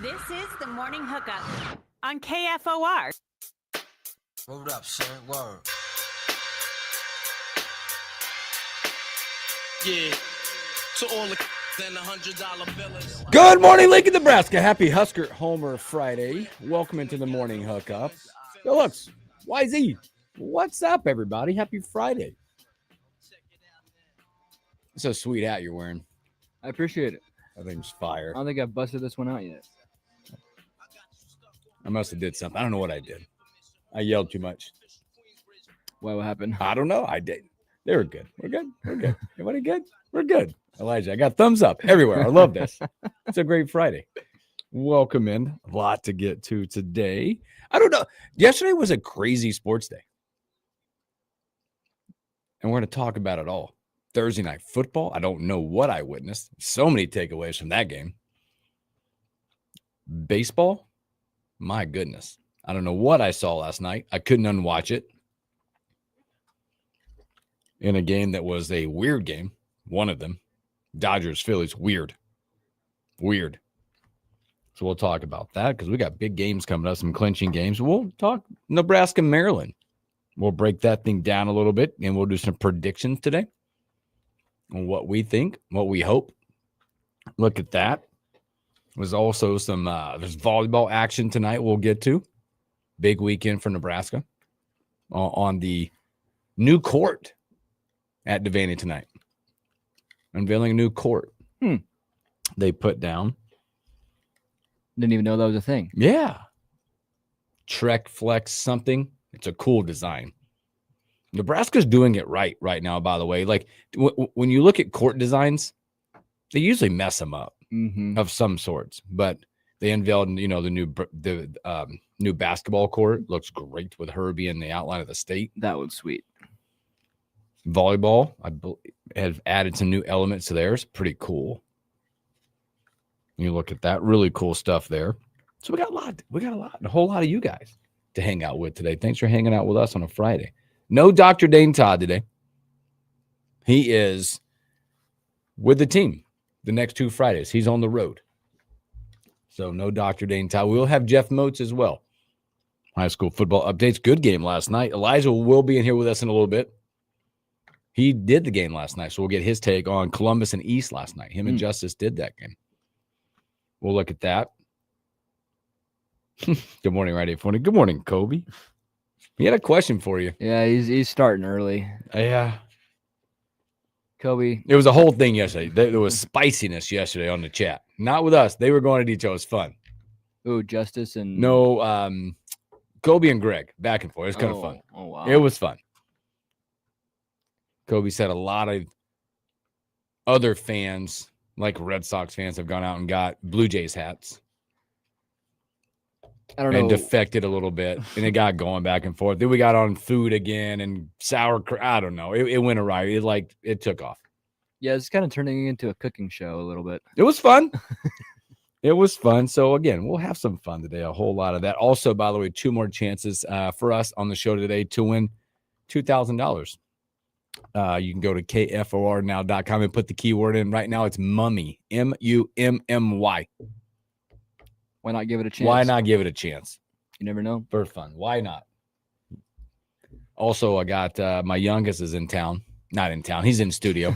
This is the Morning Hookup on KFOR. Hold up, son. Word. Yeah. To all the and $100 billers. Good morning, Lincoln, Nebraska. Happy Husker Homer Friday. Welcome into the Morning Hookup. Yo, looks, YZ. What's up, everybody? Happy Friday. It's a sweet hat you're wearing. I appreciate it. I think it's fire. I don't think I've busted this one out yet. I must have did something. I don't know what I did. I yelled too much. Why, what happened? I don't know. I did. They were good. We're good. We're good. Everybody good? We're good. Elijah, I got thumbs up everywhere. I love this. It's a great Friday. Welcome in. A lot to get to today. I don't know. Yesterday was a crazy sports day. And we're going to talk about it all. Thursday night football. I don't know what I witnessed. So many takeaways from that game. Baseball. My goodness. I don't know what I saw last night. I couldn't unwatch it. In a game that was a weird game. One of them. Dodgers, Phillies. Weird. So we'll talk about that because we got big games coming up, some clinching games. We'll talk Nebraska, Maryland. We'll break that thing down a little bit, and we'll do some predictions today on what we think, what we hope. Look at that. There's also some there's volleyball action tonight we'll get to. Big weekend for Nebraska on the new court at Devaney tonight. Unveiling a new court. They put down. Didn't even know that was a thing. Yeah. Trek Flex something. It's a cool design. Nebraska's doing it right now, by the way. Like when you look at court designs, they usually mess them up of some sorts. But they unveiled, the new basketball court. Looks great with her being the outline of the state. That was sweet. Volleyball, have added some new elements to theirs. Pretty cool. You look at that, really cool stuff there. So we got a whole lot of you guys to hang out with today. Thanks for hanging out with us on a Friday. No Dr. Dane Todd today. He is with the team the next 2 Fridays. He's on the road. So no Dr. Dane Todd. We'll have Jeff Moats as well. High school football updates. Good game last night. Elijah will be in here with us in a little bit. He did the game last night, so we'll get his take on Columbus and East last night. Him and Justice did that game. We'll look at that. Good morning, right? Good morning, Kobe. He had a question for you. Yeah, he's starting early. Yeah. Kobe. It was a whole thing yesterday. There was spiciness yesterday on the chat. Not with us. They were going at each other. It was fun. Ooh, Justice and... No, Kobe and Greg, back and forth. It was kind of fun. Oh, wow. It was fun. Kobe said a lot of other fans, like Red Sox fans, have gone out and got Blue Jays hats. I don't know. And defected a little bit, and it got going back and forth. Then we got on food again and sauerkraut. I don't know. It went awry. It took off. Yeah, it's kind of turning into a cooking show a little bit. It was fun. It was fun. So, again, we'll have some fun today, a whole lot of that. Also, by the way, 2 more chances for us on the show today to win $2,000. You can go to kfornow.com and put the keyword in. Right now, it's mummy, M-U-M-M-Y. Why not give it a chance? Why not give it a chance? You never know. For fun. Why not? Also, I got my youngest is in town. Not in town. He's in studio.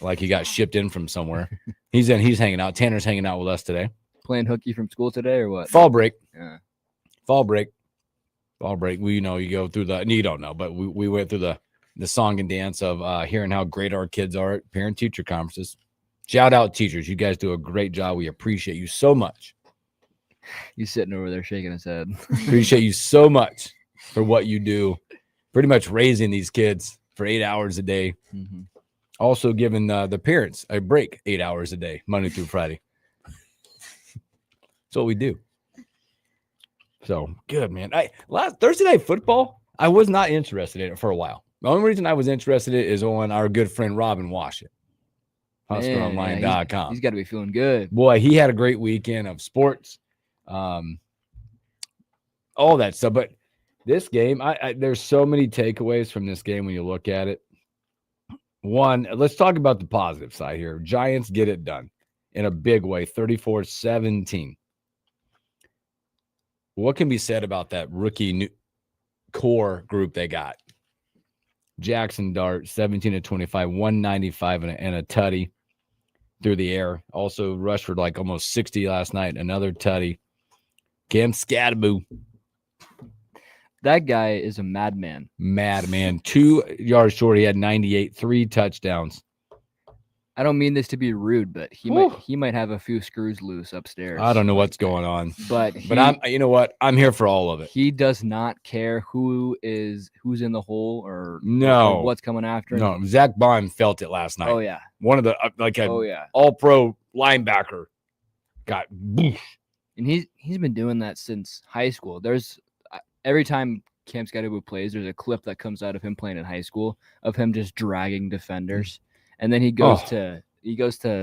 Like he got shipped in from somewhere. He's hanging out. Tanner's hanging out with us today. Playing hooky from school today or what? Fall break. Yeah. Fall break. You go through you don't know, but we went through the song and dance of hearing how great our kids are at parent-teacher conferences. Shout out teachers. You guys do a great job. We appreciate you so much. He's sitting over there shaking his head. Appreciate you so much for what you do. Pretty much raising these kids for 8 hours a day. Mm-hmm. Also giving the parents a break 8 hours a day, Monday through Friday. That's what we do. So good, man. Last Thursday night football, I was not interested in it for a while. The only reason I was interested in it is on our good friend Robin Washit. HuskerOnline.com. He's got to be feeling good. Boy, he had a great weekend of sports. All that stuff. But this game, there's so many takeaways from this game when you look at it. One, let's talk about the positive side here. Giants get it done in a big way, 34-17. what can be said about that rookie new core group they got? Jackson Dart, 17 to 25, 195 and a tutty through the air. Also rushed for like almost 60 last night. Another tutty. Cam Scadaboo. That guy is a madman. Madman. 2 yards short. He had 98, 3 touchdowns. I don't mean this to be rude, but he might have a few screws loose upstairs. I don't know what's going on. But you know what? I'm here for all of it. He does not care who's in the hole or what's coming after him. No, Zach Bond felt it last night. Oh yeah. One of the all-pro linebacker got boosh. And he's been doing that since high school. There's every time Cam Scadaboo plays, there's a clip that comes out of him playing in high school of him just dragging defenders. And then he goes to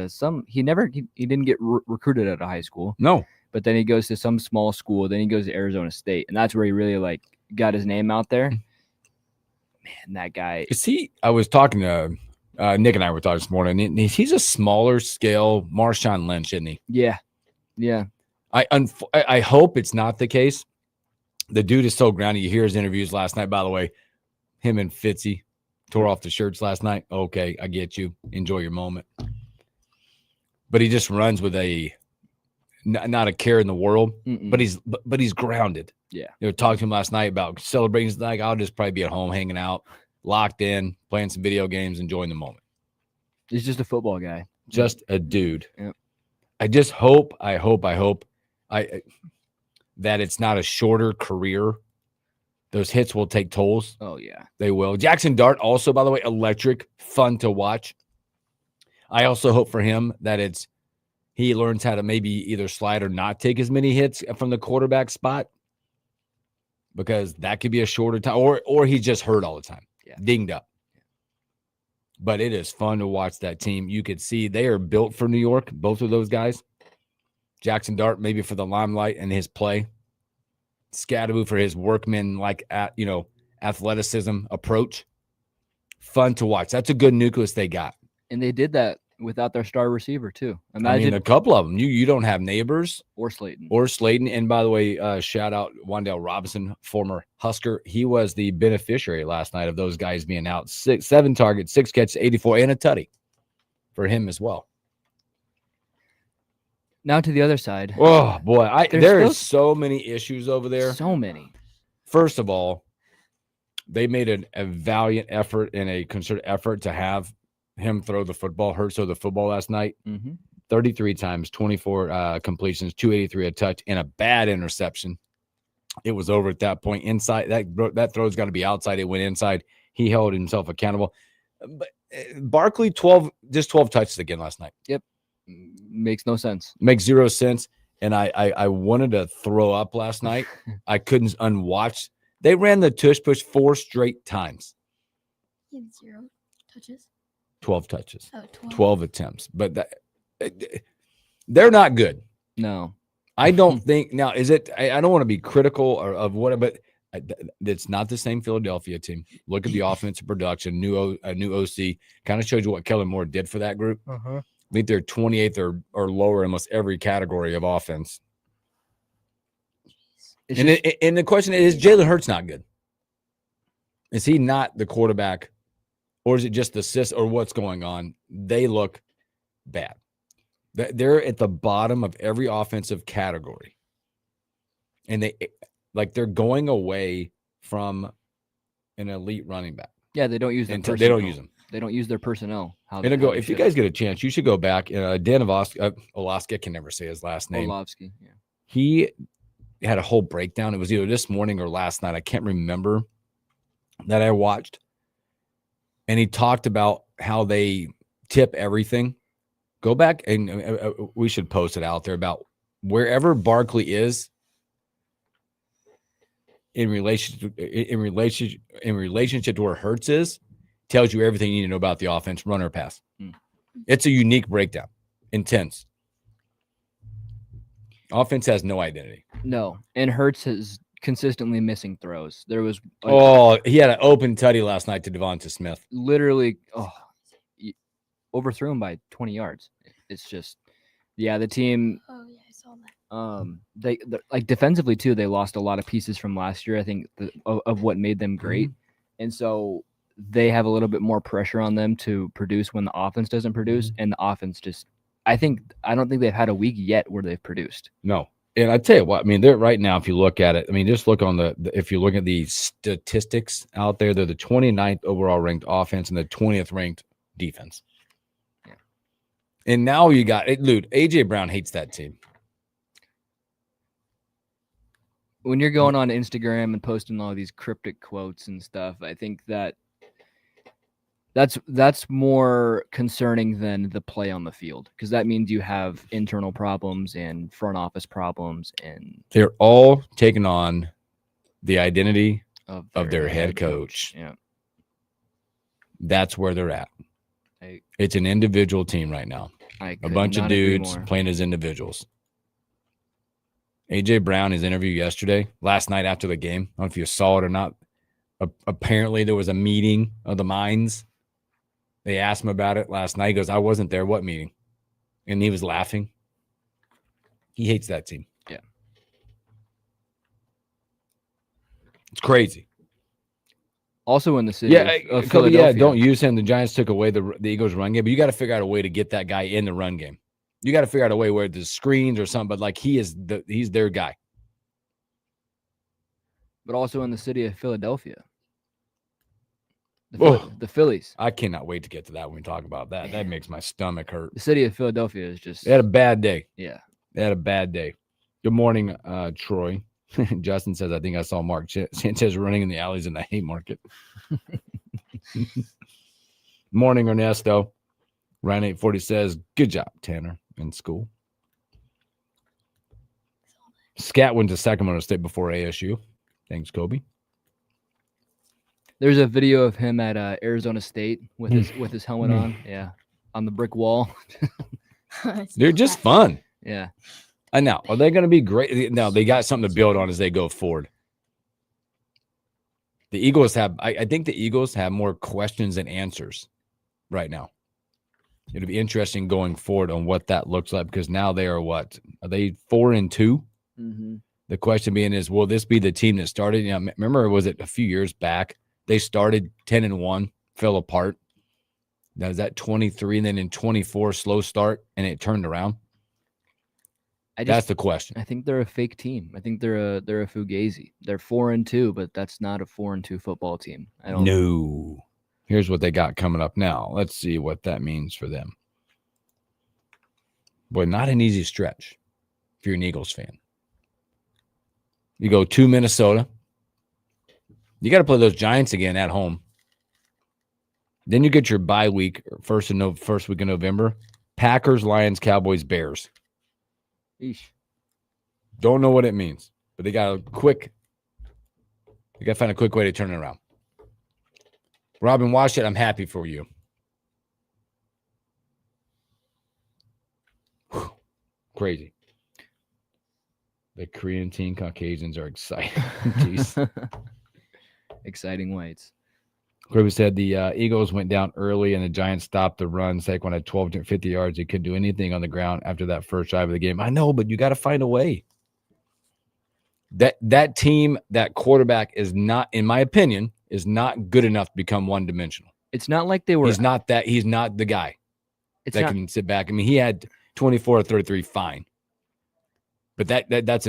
some. He didn't get recruited out of high school. No, but then he goes to some small school. Then he goes to Arizona State, and that's where he really got his name out there. Man, that guy. I was talking to Nick and I were talking this morning. And he's a smaller scale Marshawn Lynch, isn't he? Yeah. I hope it's not the case. The dude is so grounded. You hear his interviews last night. By the way, him and Fitzy tore off the shirts last night. Okay, I get you. Enjoy your moment. But he just runs with not a care in the world. But he's grounded. Yeah. You know, talking to him last night about celebrating. He's like, I'll just probably be at home hanging out, locked in, playing some video games, enjoying the moment. He's just a football guy. Just a dude. Yeah. I just hope that it's not a shorter career. Those hits will take tolls. Oh, yeah. They will. Jackson Dart also, by the way, electric, fun to watch. I also hope for him that he learns how to maybe either slide or not take as many hits from the quarterback spot, because that could be a shorter time, or he's just hurt all the time, dinged up. But it is fun to watch that team. You could see they are built for New York, both of those guys. Jackson Dart maybe for the limelight and his play. Scadaboo for his workman athleticism approach. Fun to watch. That's a good nucleus they got. And they did that without their star receiver too. Imagine a couple of them. You don't have Neighbors or Slayton. And by the way, shout out Wan'Dale Robinson, former Husker. He was the beneficiary last night of those guys being out. 7 targets, 6 catches, 84, and a tutty for him as well. Now to the other side. Oh boy, there's so many issues over there. So many. First of all, they made a valiant effort and a concerted effort to have him throw the football, the football last night. 33 times, 24 completions, 283 a touch, and a bad interception. It was over at that point. Inside that throw's got to be outside. It went inside. He held himself accountable. But Barkley 12 touches again last night. Yep. Makes no sense. Makes 0 sense. And I wanted to throw up last night. I couldn't unwatch. They ran the tush push 4 straight times. He had 0 touches. 12 touches. Oh, 12 attempts. But they're not good. No. I don't think. Now, is it? I don't want to be critical of what, but it's not the same Philadelphia team. Look at the offensive production. New OC kind of shows you what Kellen Moore did for that group. I think they're 28th or lower in almost every category of offense. And the question is Jalen Hurts not good? Is he not the quarterback, or is it just the system, or what's going on? They look bad. They're at the bottom of every offensive category, and they're going away from an elite running back. Yeah, they don't use them. They don't use them. They don't use their personnel. If you guys get a chance, you should go back. Dan Orlovsky, I can never say his last name. Orlovsky, yeah. He had a whole breakdown. It was either this morning or last night. I can't remember, that I watched. And he talked about how they tip everything. Go back and we should post it out there about wherever Barkley is in relationship to where Hurts is. Tells you everything you need to know about the offense, run or pass. It's a unique breakdown. Intense. Offense has no identity. No. And Hurts is consistently missing throws. There was he had an open tutty last night to Devonta Smith. Literally overthrew him by 20 yards. It's just the team. Oh yeah, I saw that. Like defensively too, they lost a lot of pieces from last year. I think of what made them great, and so they have a little bit more pressure on them to produce when the offense doesn't produce, and the offense just. I don't think they've had a week yet where they've produced. No. And I tell you what, I mean, they're right now, if you look at it, I mean, just look on if you look at the statistics out there, they're the 29th overall ranked offense and the 20th ranked defense. Yeah. And now you got it, dude. AJ Brown hates that team. When you're going on Instagram and posting all these cryptic quotes and stuff, I think that's more concerning than the play on the field, because that means you have internal problems and front office problems, and they're all taking on the identity of their head coach. Yeah, that's where they're at. It's an individual team right now. A bunch of dudes playing as individuals. AJ Brown, his interview last night after the game, I don't know if you saw it or not. Apparently there was a meeting of the minds. They asked him about it last night. He goes, I wasn't there. What meeting? And he was laughing. He hates that team. Yeah. It's crazy. Also in the city of Philadelphia. Yeah, don't use him. The Giants took away the Eagles' run game, but you got to figure out a way to get that guy in the run game. You got to figure out a way where there's screens or something, but like he's their guy. But also in the city of Philadelphia. The Phillies. I cannot wait to get to that when we talk about that. That makes my stomach hurt. The city of Philadelphia is just... They had a bad day. Yeah. They had a bad day. Good morning, Troy. Justin says, I think I saw Mark Sanchez running in the alleys in the Haymarket. Morning, Ernesto. Ryan 840 says, good job, Tanner, in school. Scat went to Sacramento State before ASU. Thanks, Kobe. There's a video of him at Arizona State with his helmet on. Yeah, on the brick wall. They're just fun. Yeah. I know. Are they going to be great? No, they got something to build on as they go forward. The Eagles have, I think the Eagles have more questions than answers right now. It'll be interesting going forward on what that looks like, because now they are what? Are they 4-2? Mm-hmm. The question being is, will this be the team that started? You know, remember, was it a few years back? They started 10-1, fell apart. Now is that 23, and then in 24, slow start, and it turned around? That's the question. I think they're a fake team. I think they're a fugazi. They're 4-2, but that's not a 4-2 football team. I don't know. Here's what they got coming up now. Let's see what that means for them. Boy, not an easy stretch if you're an Eagles fan. You go to Minnesota. You got to play those Giants again at home. Then you get your bye week, first week of November. Packers, Lions, Cowboys, Bears. Eesh. Don't know what it means, but they got to find a quick way to turn it around. Robin Washington, I'm happy for you. Whew. Crazy. The Korean teen Caucasians are exciting. Jeez. Exciting whites. Kirby said the Eagles went down early and the Giants stopped the run. Saquon had 12 to 50 yards. He couldn't do anything on the ground after that first drive of the game. I know, but you got to find a way. That team, that quarterback is not, in my opinion, is not good enough to become one-dimensional. It's not like they were. He's not the guy can sit back. I mean, he had 24 or 33, fine. But that's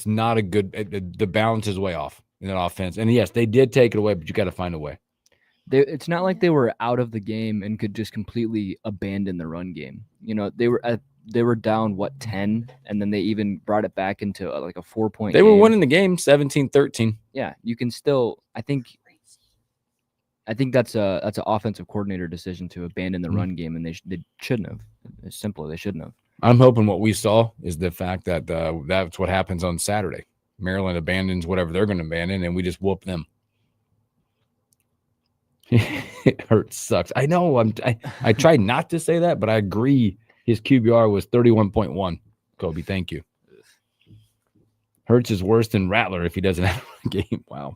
not a good. The balance is way off in that offense. And yes, they did take it away, but you got to find a way. It's not like they were out of the game and could just completely abandon the run game. You know, they were down 10, and then they even brought it back into like a 4-point. They were winning the game 17-13. Yeah, you can still. I think that's an offensive coordinator decision to abandon the run game, and they shouldn't have. It's simple. They shouldn't have. I'm hoping what we saw is the fact that that's what happens on Saturday. Maryland abandons whatever they're going to abandon, and we just whoop them. It hurts, sucks. I know. I tried not to say that, but I agree. His QBR was 31.1. Kobe, thank you. Hurts is worse than Rattler if he doesn't have a game. Wow.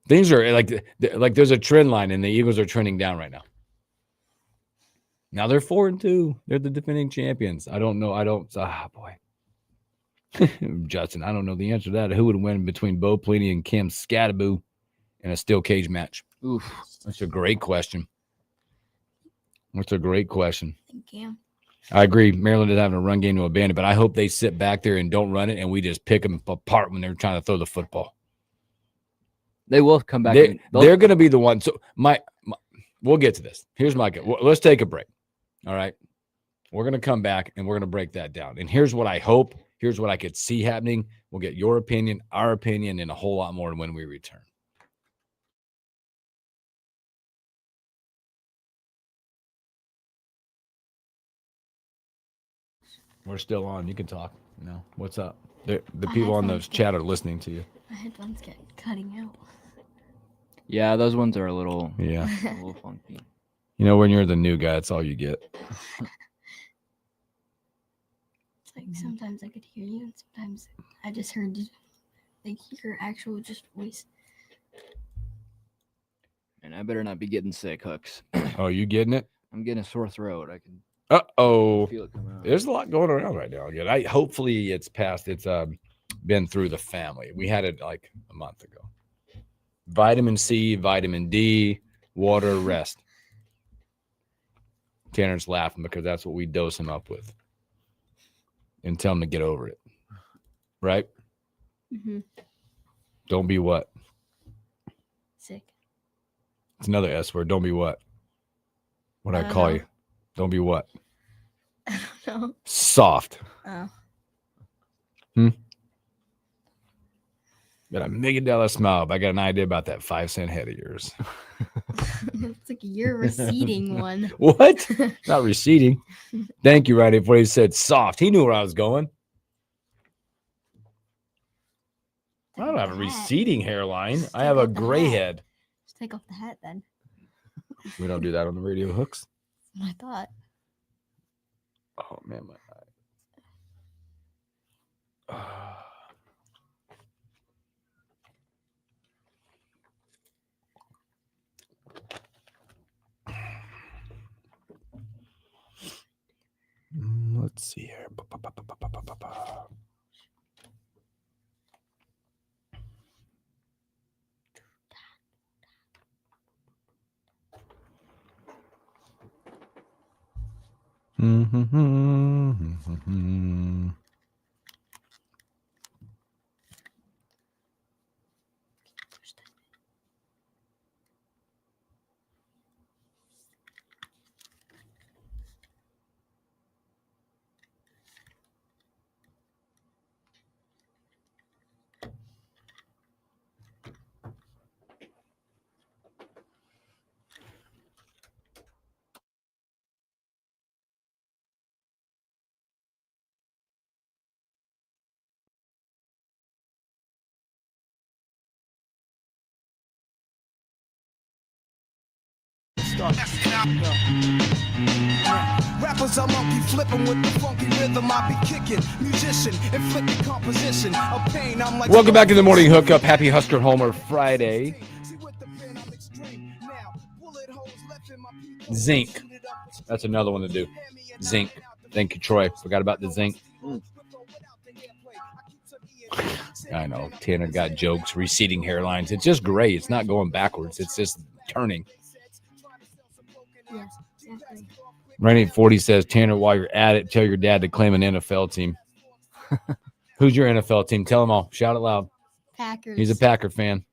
Things are like there's a trend line, and the Eagles are trending down right now. Now they're 4-2. They're the defending champions. I don't know. Boy. Justin, I don't know the answer to that. Who would win between Bo Pelini and Cam Scattaboo in a steel cage match? Oof. That's a great question. That's a great question. Thank you. I agree. Maryland is having a run game to abandon, but I hope they sit back there and don't run it, and we just pick them apart when they're trying to throw the football. They will come back. They're going to be the one. So we'll get to this. Here's my – let's take a break. All right? We're going to come back, and we're going to break that down. And here's what I hope. Here's what I could see happening. We'll get your opinion, our opinion, and a whole lot more when we return. We're still on. You can talk. What's up? The people on the chat are listening to you. My headphones get cutting out. Yeah, those ones are a little funky. When you're the new guy, it's all you get. It's like sometimes I could hear you, and sometimes I just heard your actual just voice. And I better not be getting sick, Hooks. Oh, you getting it? I'm getting a sore throat. I can Uh-oh. feel it coming out. There's a lot going around right now. Again, hopefully it's past. It's been through the family. We had it like a month ago. Vitamin C, vitamin D, water, rest. Tanner's laughing because that's what we dose him up with. And tell him to get over it. Right? Mm-hmm. Don't be what? Sick. It's another S word. Don't be what? What I don't call know. you? Don't be what? I don't know. Soft. Oh. Got $1 million smile, but I got an idea about that 5-cent head of yours. It's like you're receding one. What? Not receding. Thank you, right? Before he said soft, he knew where I was going. I don't have a receding hairline. I have a gray head. Just take off the hat then. We don't do that on the radio, Hooks. I thought. Oh man, my eye. Let's see here. Rappers are monkey flipping with the funky rhythm I be kicking. Musician, inflicting composition of pain. I'm like. Welcome back to the morning hookup. Happy Husker Homer Friday. Zinc. That's another one to do. Zinc. Thank you, Troy. Forgot about the zinc. I know. Tanner got jokes. Receding hairlines. It's just gray. It's not going backwards. It's just turning. Yes, exactly. Rennie 40 says, Tanner, while you're at it, tell your dad to claim an NFL team. Who's your NFL team? Tell them all. Shout it loud. Packers. He's a Packer fan.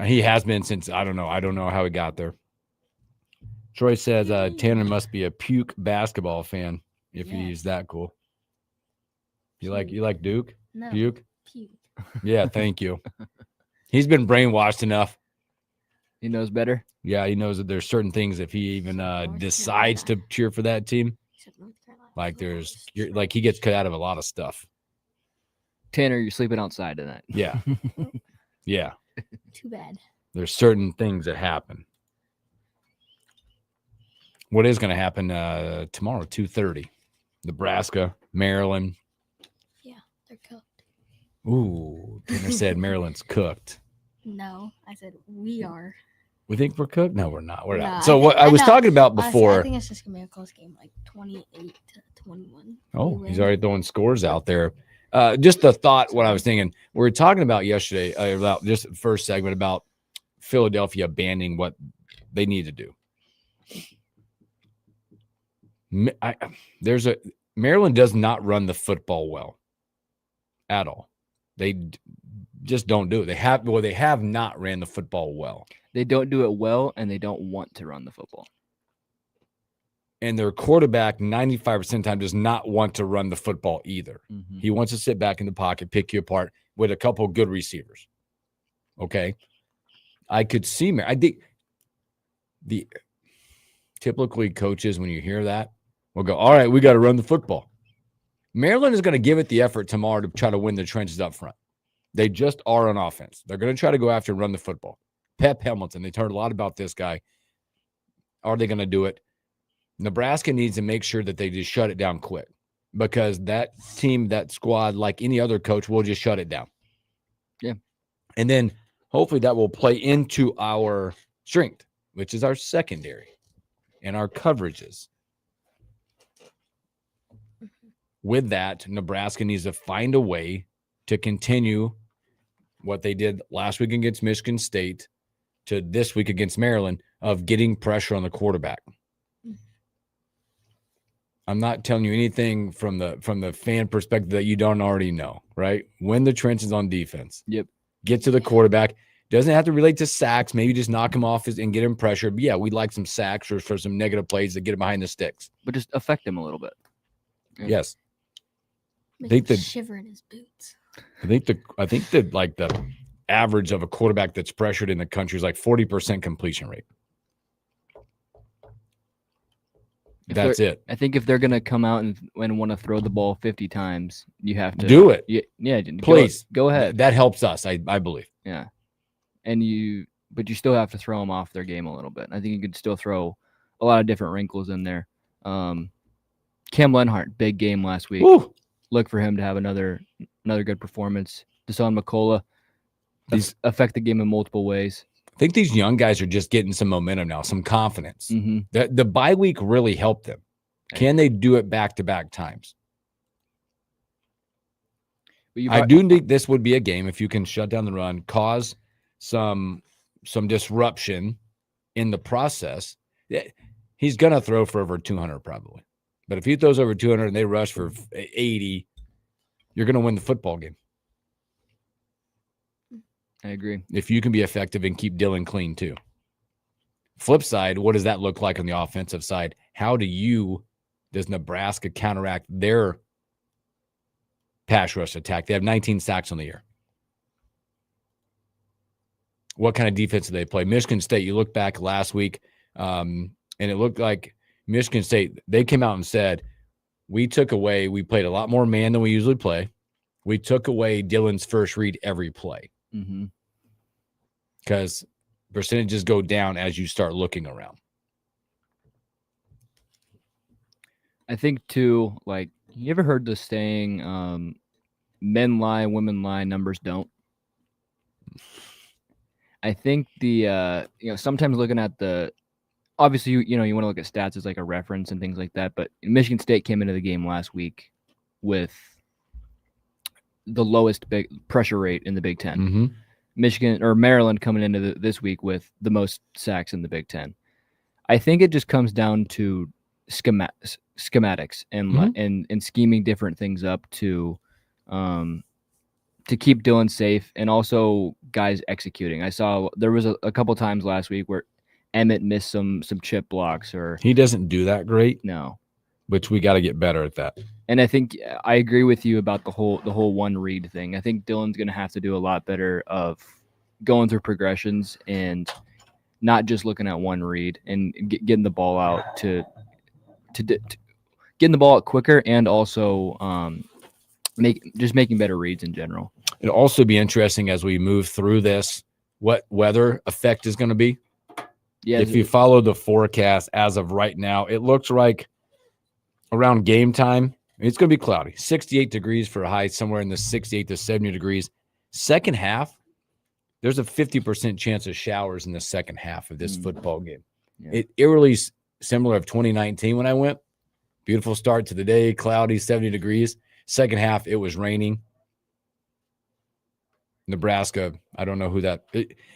He has been since, I don't know. I don't know how he got there. Troy says, Tanner must be a puke basketball fan if he's that cool. You like Duke? No. Puke? Puke. Yeah, thank you. He's been brainwashed enough. He knows better. Yeah, he knows that there's certain things if he even decides to cheer for that team. Except North Carolina. Like he gets cut out of a lot of stuff. Tanner, you're sleeping outside tonight. Yeah. Yeah. Too bad. There's certain things that happen. What is going to happen tomorrow, 2:30? Nebraska, Maryland. Yeah, they're cooked. Ooh, Tanner said Maryland's cooked. No, I said we are. We think we're cooked? No, we're not. We're Nah, not. So what I was know. talking about Honestly, before. I think it's just gonna be a close game, like 28-21. Oh, We he's win. already throwing scores out there. Just the thought, what I was thinking, we were talking about yesterday, about just the first segment about Philadelphia abandoning what they need to do. Maryland does not run the football well at all. They just don't do it. They have not ran the football well. They don't do it well, and they don't want to run the football. And their quarterback, 95% of the time, does not want to run the football either. Mm-hmm. He wants to sit back in the pocket, pick you apart with a couple good receivers. Okay. I could see, I think typically coaches, when you hear that, will go, all right, we got to run the football. Maryland is going to give it the effort tomorrow to try to win the trenches up front. They just are on offense. They're going to try to go after and run the football. Pep Hamilton, they've heard a lot about this guy. Are they going to do it? Nebraska needs to make sure that they just shut it down quick, because that team, that squad, like any other coach, will just shut it down. Yeah. And then hopefully that will play into our strength, which is our secondary and our coverages. With that, Nebraska needs to find a way to continue what they did last week against Michigan State to this week against Maryland of getting pressure on the quarterback. I'm not telling you anything from the fan perspective that you don't already know, right? Win the trenches on defense. Yep. Get to the quarterback. Doesn't have to relate to sacks. Maybe just knock him off and get him pressure. But yeah, we'd like some sacks or for some negative plays to get him behind the sticks. But just affect him a little bit. Yeah. Yes. Make him shiver in his boots. I think the average of a quarterback that's pressured in the country is like 40% completion rate. That's it. I think if they're going to come out and want to throw the ball 50 times, you have to do it. Yeah, please go ahead. That helps us, I believe. Yeah, but you still have to throw them off their game a little bit. I think you could still throw a lot of different wrinkles in there. Cam Lenhart, big game last week. Woo. Look for him to have another good performance. Deshaun McCullough, affect the game in multiple ways. I think these young guys are just getting some momentum now, some confidence. Mm-hmm. The bye week really helped them. Can they do it back-to-back times? I do think this would be a game, if you can shut down the run, cause some disruption in the process. He's going to throw for over 200 probably. But if he throws over 200 and they rush for 80, you're going to win the football game. I agree. If you can be effective and keep Dylan clean too. Flip side, what does that look like on the offensive side? How does Nebraska counteract their pass rush attack? They have 19 sacks on the year. What kind of defense do they play? Michigan State, you look back last week, and it looked like Michigan State, they came out and said, we played a lot more man than we usually play. We took away Dylan's first read every play. Mm-hmm. Because percentages go down as you start looking around. I think too, like, you ever heard the saying, men lie, women lie, numbers don't? I think sometimes looking at obviously you want to look at stats as like a reference and things like that, but Michigan State came into the game last week with the lowest big pressure rate in the Big Ten. Mm-hmm. Maryland coming into this week with the most sacks in the Big Ten. I think it just comes down to schematics and Mm-hmm. and scheming different things up to keep Dylan safe, and also guys executing. I saw there was a couple times last week where Emmett missed some chip blocks, or he doesn't do that great. No, which we got to get better at that. And I think I agree with you about the whole one read thing. I think Dylan's going to have to do a lot better of going through progressions and not just looking at one read and getting the ball out to getting the ball out quicker, and also making better reads in general. It'll also be interesting as we move through this, what weather effect is going to be. Yeah, if you follow the forecast as of right now, it looks like around game time, it's going to be cloudy. 68 degrees for a high, somewhere in the 68 to 70 degrees. Second half, there's a 50% chance of showers in the second half of this football game. Yeah. It eerily similar of 2019 when I went. Beautiful start to the day, cloudy, 70 degrees. Second half, it was raining. Nebraska, I don't know who that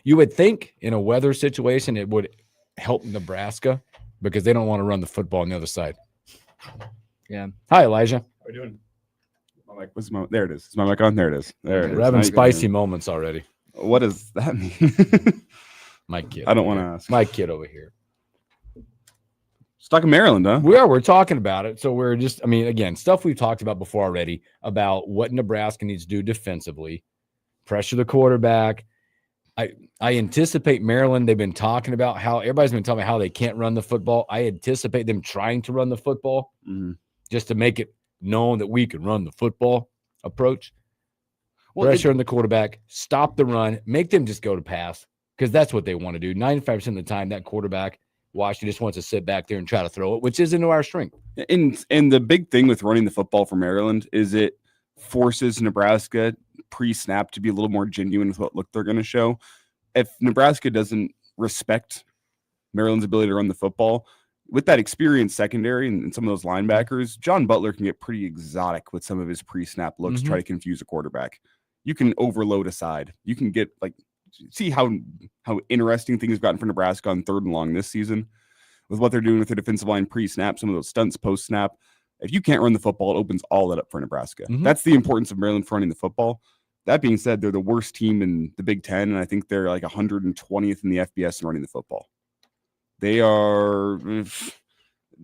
you would think in a weather situation it would help Nebraska because they don't want to run the football on the other side. Yeah. Hi, Elijah. How are we doing? My mic, there it is. Is my mic on? There it is. There it is. We're having Now you spicy can- moments already. What does that mean? My kid. I don't over want to here. ask. My kid over here. Stuck in Maryland, huh? We're talking about it. So we're just, I mean, again, stuff we've talked about before already about what Nebraska needs to do defensively, pressure the quarterback. I anticipate Maryland. They've been talking about how everybody's been telling me how they can't run the football. I anticipate them trying to run the football just to make it known that we can run the football approach. Pressure on the quarterback, stop the run, make them just go to pass because that's what they want to do. 95% of the time, that quarterback, Washington, just wants to sit back there and try to throw it, which is into our strength. And the big thing with running the football for Maryland is it forces Nebraska pre-snap to be a little more genuine with what look they're going to show. If Nebraska doesn't respect Maryland's ability to run the football, with that experienced secondary and some of those linebackers, John Butler can get pretty exotic with some of his pre-snap looks, try to confuse a quarterback. You can overload a side. You can get see how interesting things have gotten for Nebraska on 3rd and long this season with what they're doing with their defensive line pre-snap, some of those stunts post-snap. If you can't run the football, it opens all that up for Nebraska. That's the importance of Maryland for running the football. That being said, they're the worst team in the Big Ten, and I think they're like 120th in the FBS in running the football. They're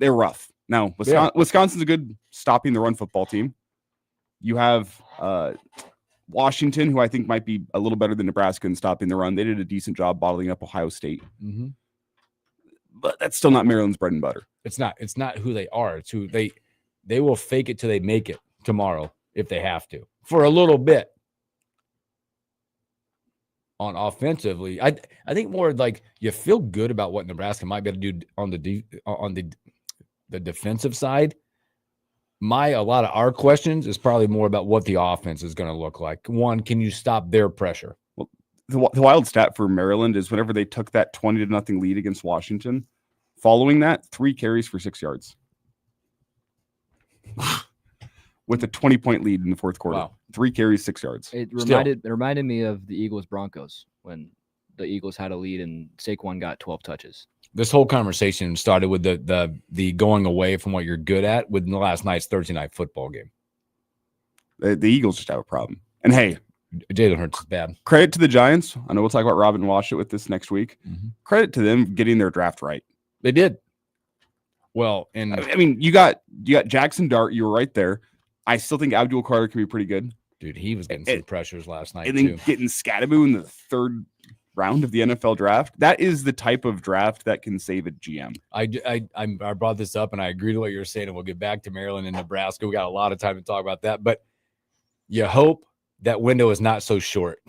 rough. Now, Wisconsin's a good stopping the run football team. You have Washington, who I think might be a little better than Nebraska in stopping the run. They did a decent job bottling up Ohio State. But that's still not Maryland's bread and butter. It's not who they are. It's who they will fake it till they make it tomorrow if they have to for a little bit. On offensively, I think more like you feel good about what Nebraska might be able to do on the defensive side. A lot of our questions is probably more about what the offense is going to look like. One, can you stop their pressure? Well, the wild stat for Maryland is whenever they took that 20-0 lead against Washington, following that, 3 carries for 6 yards. With a 20-point lead in the fourth quarter. Wow. 3 carries, 6 yards. It reminded me of the Eagles Broncos when the Eagles had a lead and Saquon got 12 touches. This whole conversation started with the going away from what you're good at with last night's Thursday night football game. The Eagles just have a problem. And hey, Jalen Hurts is bad. Credit to the Giants. I know we'll talk about Robin Washut with this next week. Credit to them getting their draft right. They did. Well, and I mean, you got Jackson Dart. You were right there. I still think Abdul Carter can be pretty good. Dude, he was getting some pressures last night, and then too. Getting Scadaboo in the 3rd round of the NFL draft. That is the type of draft that can save a GM. I brought this up, and I agree to what you're saying, and we'll get back to Maryland and Nebraska. We got a lot of time to talk about that, but you hope that window is not so short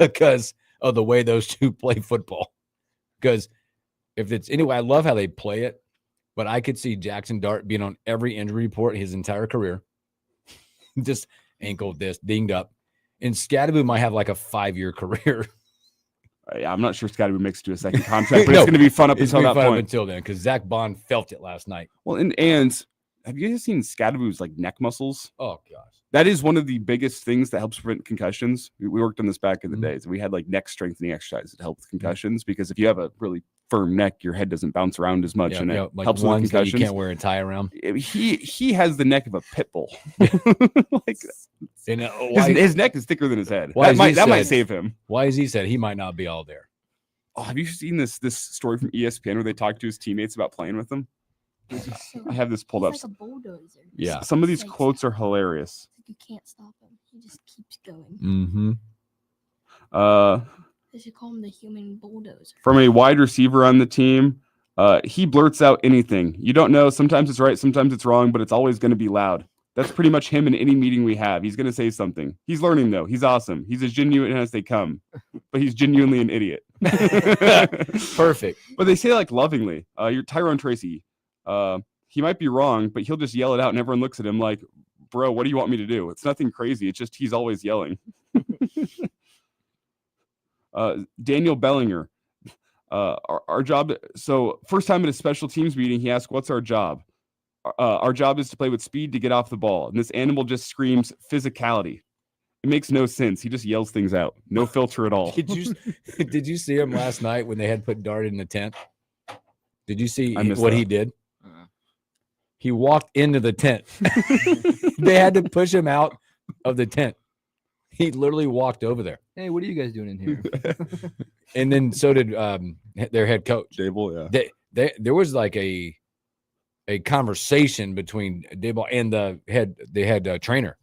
because of the way those two play football. Because if it's anyway, I love how they play it, but I could see Jackson Dart being on every injury report his entire career. Just ankle this dinged up, and Scadaboo might have like a 5-year career. I'm not sure Scotty would mix it to a second contract, but it's going to be fun up until that point. Until then, because Zach Bond felt it last night. Well, and have you guys seen Scadaboo's like neck muscles? Oh gosh, that is one of the biggest things that helps prevent concussions. We worked on this back in the days. We had like neck strengthening exercises to help with concussions because if you have a really firm neck, your head doesn't bounce around as much, and it like helps with ones that concussions. you can't wear a tie around. He has the neck of a pit bull. His neck is thicker than his head. That might save him. Why is he said he might not be all there? Oh, have you seen this story from ESPN where they talked to his teammates about playing with him? I have this pulled up. Like a bulldozer. Yeah. Some of these quotes are hilarious. You can't stop him. He just keeps going. They should call him the human bulldozer. From a wide receiver on the team, he blurts out anything. You don't know. Sometimes it's right, sometimes it's wrong, but it's always going to be loud. That's pretty much him in any meeting we have. He's going to say something. He's learning, though. He's awesome. He's as genuine as they come, but he's genuinely an idiot. Perfect. But they say like lovingly, you're Tyrone Tracy. He might be wrong, but he'll just yell it out and everyone looks at him like, bro, what do you want me to do? It's nothing crazy. It's just he's always yelling. Daniel Bellinger. Our job. So first time at a special teams meeting, he asked, "What's our job?" Our job is to play with speed to get off the ball. And this animal just screams physicality. It makes no sense. He just yells things out. No filter at all. Did you see him last night when they had put Dart in the tent? Did you see I missed what that. he did? He walked into the tent. They had to push him out of the tent. He literally walked over there. Hey, what are you guys doing in here? And then so did their head coach. Dable, yeah. There was like a conversation between Dable and the head trainer,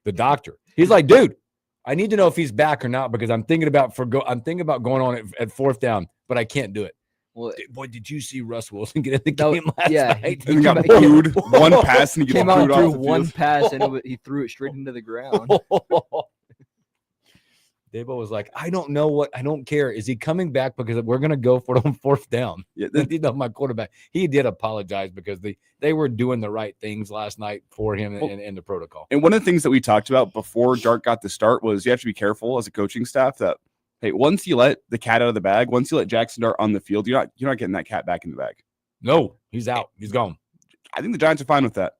the doctor. He's like, dude, I need to know if he's back or not because I'm thinking about going on at fourth down, but I can't do it. Well, Boy, did you see Russ Wilson get in the game last night? He got booed. One pass and he gets came out booed and threw off the one field. pass and he threw it straight into the ground. Dabo was like, I don't care. Is he coming back because we're going to go for it on fourth down? Yeah, He's not my quarterback. He did apologize because they were doing the right things last night for him and the protocol. And one of the things that we talked about before Dart got the start was you have to be careful as a coaching staff that, hey, once you let the cat out of the bag, once you let Jackson Dart on the field, you're not getting that cat back in the bag. No, he's out. He's gone. I think the Giants are fine with that.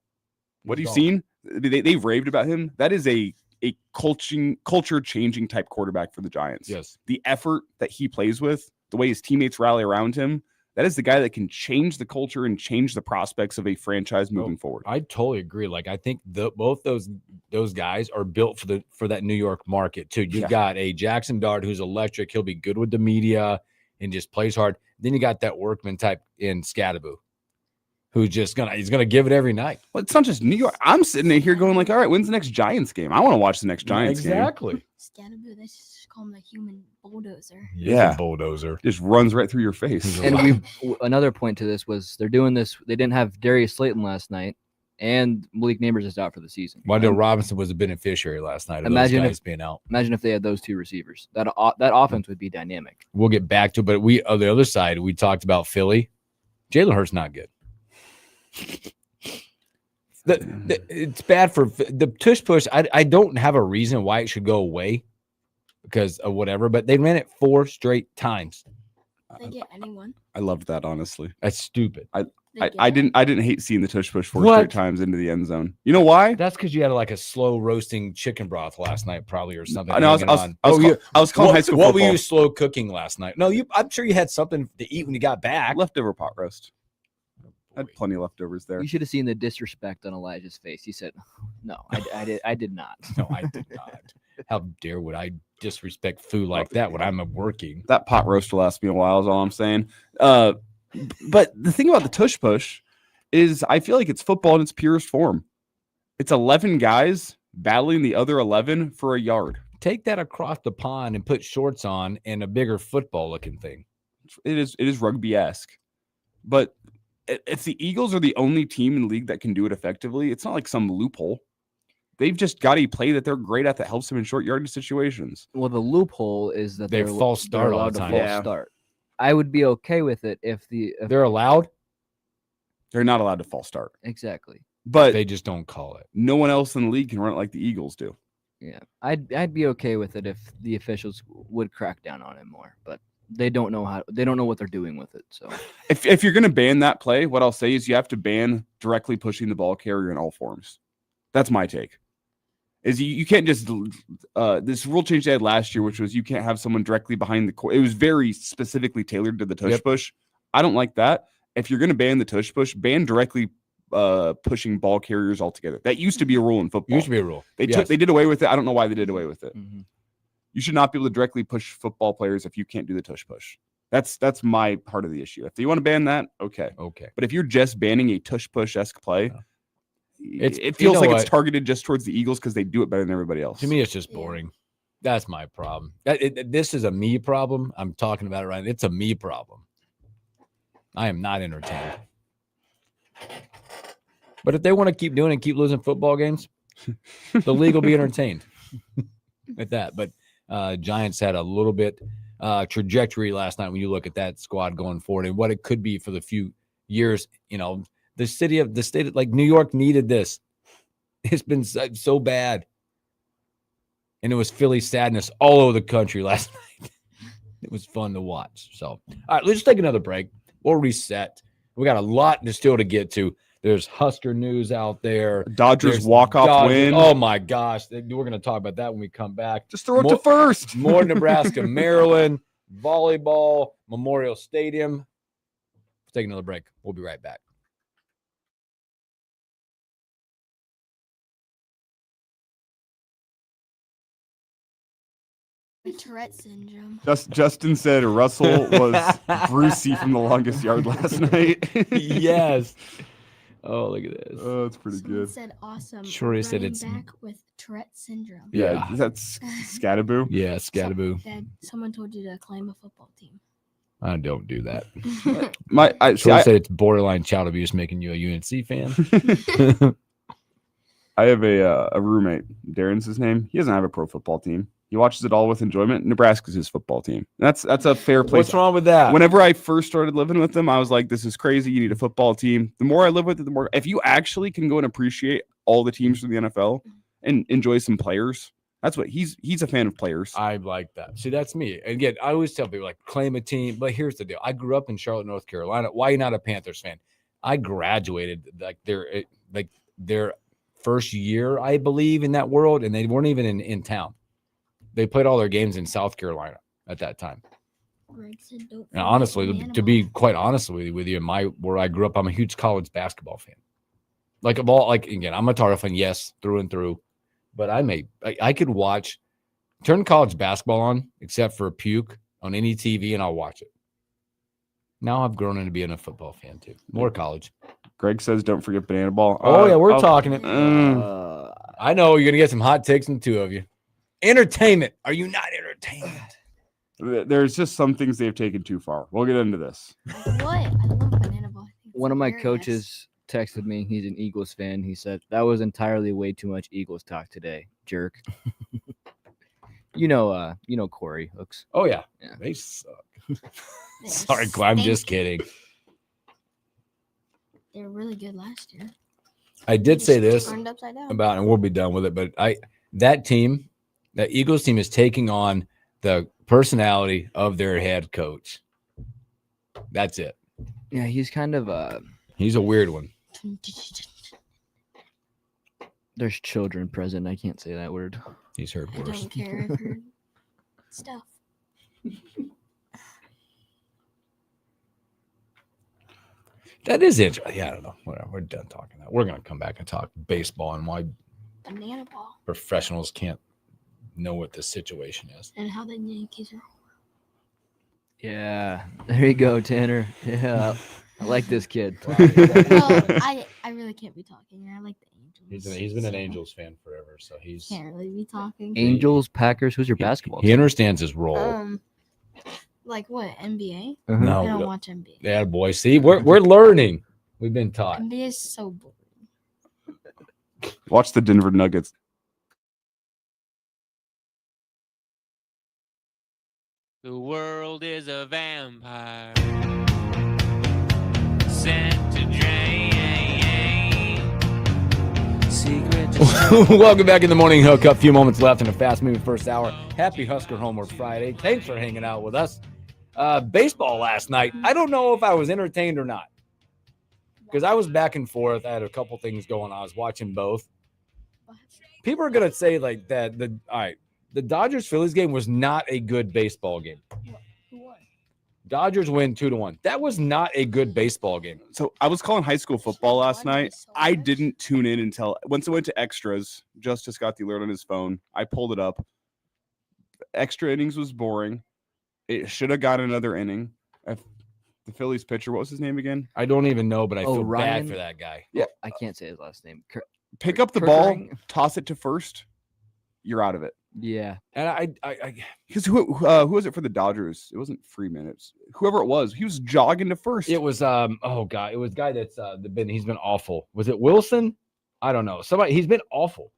What have you seen? They've raved about him. That is a culture changing type quarterback for the Giants. Yes. The effort that he plays with, the way his teammates rally around him, that is the guy that can change the culture and change the prospects of a franchise moving forward. I totally agree. Like I think both those guys are built for that New York market too. You've got a Jackson Dart who's electric. He'll be good with the media and just plays hard. Then you got that workman type in Scadaboo, who's just gonna give it every night. Well, it's not just New York. I'm sitting here going like, all right, when's the next Giants game? I want to watch the next Giants game. Exactly. Scatterboo, they just call him the human bulldozer. Yeah. Bulldozer. Just runs right through your face. And another point to this was they're doing this. They didn't have Darius Slayton last night, and Malik Neighbors is out for the season. Wendell Robinson was a beneficiary last night of Imagine those guys being out. Imagine if they had those two receivers. That offense would be dynamic. We'll get back to it, but on the other side, we talked about Philly. Jalen Hurts not good. It's bad for the tush push. I don't have a reason why it should go away because of whatever, but they ran it 4 straight times. They get anyone. I loved that, honestly. That's stupid. I didn't hate seeing the tush push 4 What? straight times into the end zone. You know why? That's because you had like a slow roasting chicken broth last night, probably, or something. I know, I was calling high school What football. were you slow cooking last night? No, I'm sure you had something to eat when you got back. Leftover pot roast. I had plenty of leftovers there. You should have seen the disrespect on Elijah's face. He said, "No, I did not." No, I did not. How dare would I disrespect food like that when I'm working? That pot roast will last me a while is all I'm saying. But the thing about the tush push is I feel like it's football in its purest form. It's 11 guys battling the other 11 for a yard. Take that across the pond and put shorts on and a bigger football looking thing. It is rugby-esque. But if the Eagles are the only team in the league that can do it effectively, it's not like some loophole. They've just got a play that they're great at that helps them in short yardage situations. Well, the loophole is that They they're false start they're all allowed the to time. false Yeah. start. I would be okay with it if They're allowed. They're not allowed to false start. exactly. But They just don't call it. no one else in the league can run it like the Eagles do. Yeah, I'd be okay with it if the officials would crack down on it more, but they don't know what they're doing with it. So If you're going to ban that play, what I'll say is you have to ban directly pushing the ball carrier in all forms. That's my take. Is you can't just this rule change they had last year, which was you can't have someone directly behind the court. It was very specifically tailored to the tush push. I don't like that. If you're going to ban the tush push, ban directly pushing ball carriers altogether. That used to be a rule in football. Used to be a rule. They did away with it. I don't know why they did away with it. You should not be able to directly push football players if you can't do the tush push. That's my part of the issue. If you want to ban that, okay. But if you're just banning a tush push-esque play, it feels like it's targeted just towards the Eagles because they do it better than everybody else. To me, it's just boring. That's my problem. This is a me problem. I'm talking about it right now. It's a me problem. I am not entertained. But if they want to keep doing it and keep losing football games, the league will be entertained with that. But Giants had a little bit trajectory last night when you look at that squad going forward and what it could be for the few years. You know, the state like New York needed this. It's been so bad. And it was Philly sadness all over the country last night. It was fun to watch. So, all right, let's take another break. We'll reset. We got a lot still to get to. There's Husker news out there. Dodgers There's walk-off Dodgers. win. Oh, my gosh. We're going to talk about that when we come back. Just throw it to first. More Nebraska, Maryland, volleyball, Memorial Stadium. Let's take another break. We'll be right back. Tourette syndrome. Justin said Russell was Brucey from the longest yard last night. Yes. Oh, look at this. Oh, it's pretty Someone good. said awesome. Sure, he said running it's- back with Tourette syndrome. Yeah, that's Scattaboo. Yeah, Scattaboo. Dad, someone told you to claim a football team. I don't do that. I Said it's borderline child abuse making you a UNC fan. I have a roommate. Darren's his name. He doesn't have a pro football team. He watches it all with enjoyment. Nebraska's his football team. That's a fair place. What's wrong with that? Whenever I first started living with them, I was like, this is crazy. You need a football team. The more I live with it, the more. If you actually can go and appreciate all the teams from the NFL and enjoy some players, that's what he's a fan of players. I like that. See, that's me. Again, I always tell people, like, claim a team. But here's the deal. I grew up in Charlotte, North Carolina. Why are you not a Panthers fan? I graduated like their first year, I believe, in that world, and they weren't even in town. They played all their games in South Carolina at that time. Greg said, "Don't And forget honestly, banana to be ball." quite honest with you, where I grew up, I'm a huge college basketball fan. Again, I'm a Tar Heel fan, yes, through and through. But I could turn college basketball on, except for puke, on any TV, and I'll watch it. Now I've grown into being a football fan too. More college. Greg says, don't forget banana ball. Oh yeah, we're talking it. I I know you're gonna get some hot takes from the two of you. Entertainment. Are you not entertained? There's just some things they've taken too far. We'll get into this. What? I love banana ball. I think it's One of my hilarious. coaches texted me. He's an Eagles fan. He said that was entirely way too much Eagles talk today, jerk. you know Corey Hooks. Oh yeah. Yeah. They suck. They're Sorry, I'm just stinky. kidding. They were really good last year. I did say Just this turned upside down. about, and we'll be done with it, but that Eagles team is taking on the personality of their head coach. That's it. Yeah, he's kind of He's a weird one. there's children present. I can't say that word. He's heard I worse. don't care. I've heard stuff. That is interesting. Yeah, I don't know. Whatever. We're done talking that. We're gonna come back and talk baseball and why Banana ball professionals can't know what the situation is. and how the Yankees are. Yeah, there you go, Tanner. Yeah, I like this kid. Well, I really can't be talking. I like the Angels. He's been an Angels fan forever, so he's Can't really be talking. Angels, Packers. Who's your basketball he team? understands his role. Like what? NBA? Uh-huh. No. I don't watch NBA. Yeah, boy. See, we're learning. We've been taught. NBA is so boring. Watch the Denver Nuggets. The world is a vampire sent to drain. Secret to Welcome back in the morning hookup. A few moments left in a fast-moving first hour. Happy Husker Homework Friday. Thanks for hanging out with us. Baseball last night. I don't know if I was entertained or not because I was back and forth. I had a couple things going on. I was watching both. People are gonna say like that. The Dodgers-Phillies game was not a good baseball game. Who won? Dodgers win 2-1. That was not a good baseball game. So I was calling high school football last Why night. so I much? didn't tune in until once I went to extras. Justice got the alert on his phone. I pulled it up. Extra innings was boring. It should have got another inning. If the Phillies pitcher, what was his name again? I don't even know, but I Oh, feel Ryan? bad for that guy. Yeah. I can't say his last name. Pick up the ball, Kirkering? toss it to first. You're out of it. Yeah, And I Because who was it for the Dodgers? It wasn't Freeman. It's whoever it was. He was jogging to first. it was oh god, it was a guy that's he's been awful. Was it Wilson? I don't know. Somebody he's been awful.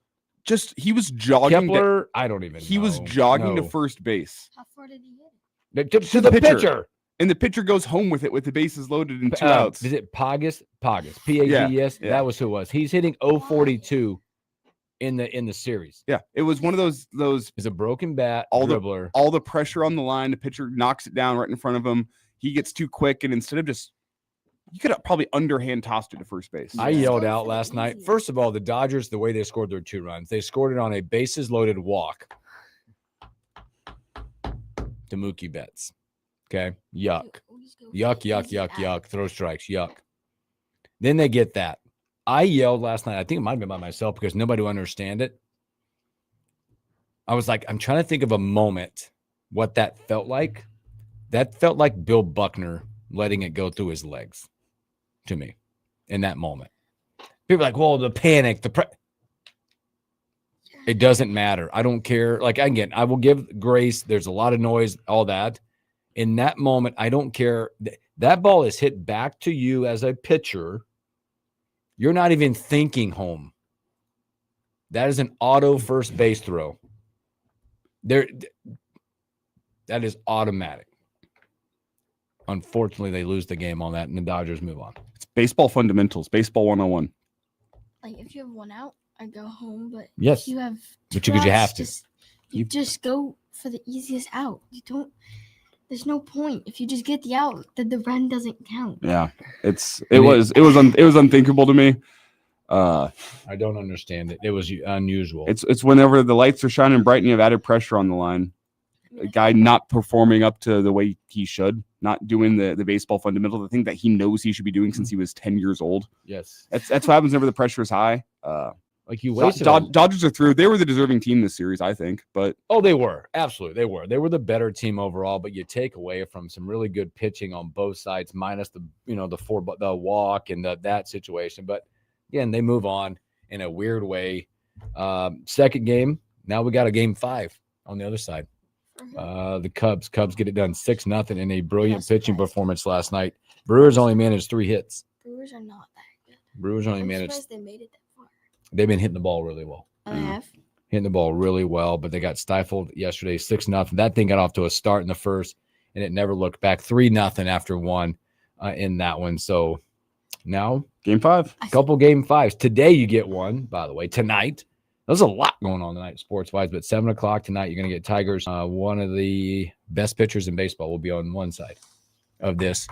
Just he was jogging. Kepler, I don't even He know. was jogging to No. first base, How far did he hit it? To the pitcher. pitcher. and the pitcher goes home with it with the bases loaded and two Uh, outs. Is it Pagas? Pagas. P-A-G-S. Yeah. That was who it was. He's hitting 042 in the series. Yeah, it was one of those It's a broken bat all dribbler. all the pressure on the line. The pitcher knocks it down right in front of him. He gets too quick, and instead of just, you could have probably underhand tossed it to first base. I Yeah. yelled Go out for the last night. easiest. First of all, the Dodgers, the way they scored their 2 runs, they scored it on a bases loaded walk to Mookie Betts. Okay. Yuck. Always go for Yuck, the yuck, easy yuck, out. yuck. Throw strikes. Yuck. Then they get that. I yelled last night. I think it might have been by myself because nobody would understand it. I was like, I'm trying to think of a moment what that felt like. That felt like Bill Buckner letting it go through his legs to me in that moment. People are like, well, the panic, it doesn't matter. I don't care. Like, again, I will give grace. There's a lot of noise, all that. In that moment, I don't care. That ball is hit back to you as a pitcher. You're not even thinking home. That is an auto first base throw. That is automatic. Unfortunately, they lose the game on that, and the Dodgers move on. It's baseball fundamentals, baseball 101. Like if you have 1 out, I go home. But Yes, if you have but 2 because you have outs, to. you just go for the easiest out. You don't. There's no point if you just get the out. Then the run doesn't count. Yeah, it was unthinkable to me. I don't understand it. It was unusual. It's whenever the lights are shining bright and you have added pressure on the line. A guy not performing up to the way he should, not doing the baseball fundamentals, the thing that he knows he should be doing since he was 10 years old. Yes. That's what happens whenever the pressure is high. Like you wasted. Dodgers are through. They were the deserving team this series, I think. But They were. Absolutely. They were. They were the better team overall, but you take away from some really good pitching on both sides, minus the walk and that situation. But again, they move on in a weird way. Second game, now we got a game 5 on the other side. The Cubs get it done 6-0 in a brilliant Yes, pitching guys. performance last night. Brewers only managed 3 hits. Brewers are not that good. Brewers only I'm managed. surprised they made it that far. They've been hitting the ball really well. I have. Hitting the ball really well, but they got stifled yesterday 6-0. That thing got off to a start in the first, and it never looked back. 3-0 after 1 in that one. So now game 5. a couple game 5s. Today you get one, by the way, tonight. There's a lot going on tonight sports-wise, but 7 o'clock tonight, you're going to get Tigers. One of the best pitchers in baseball will be on one side of this.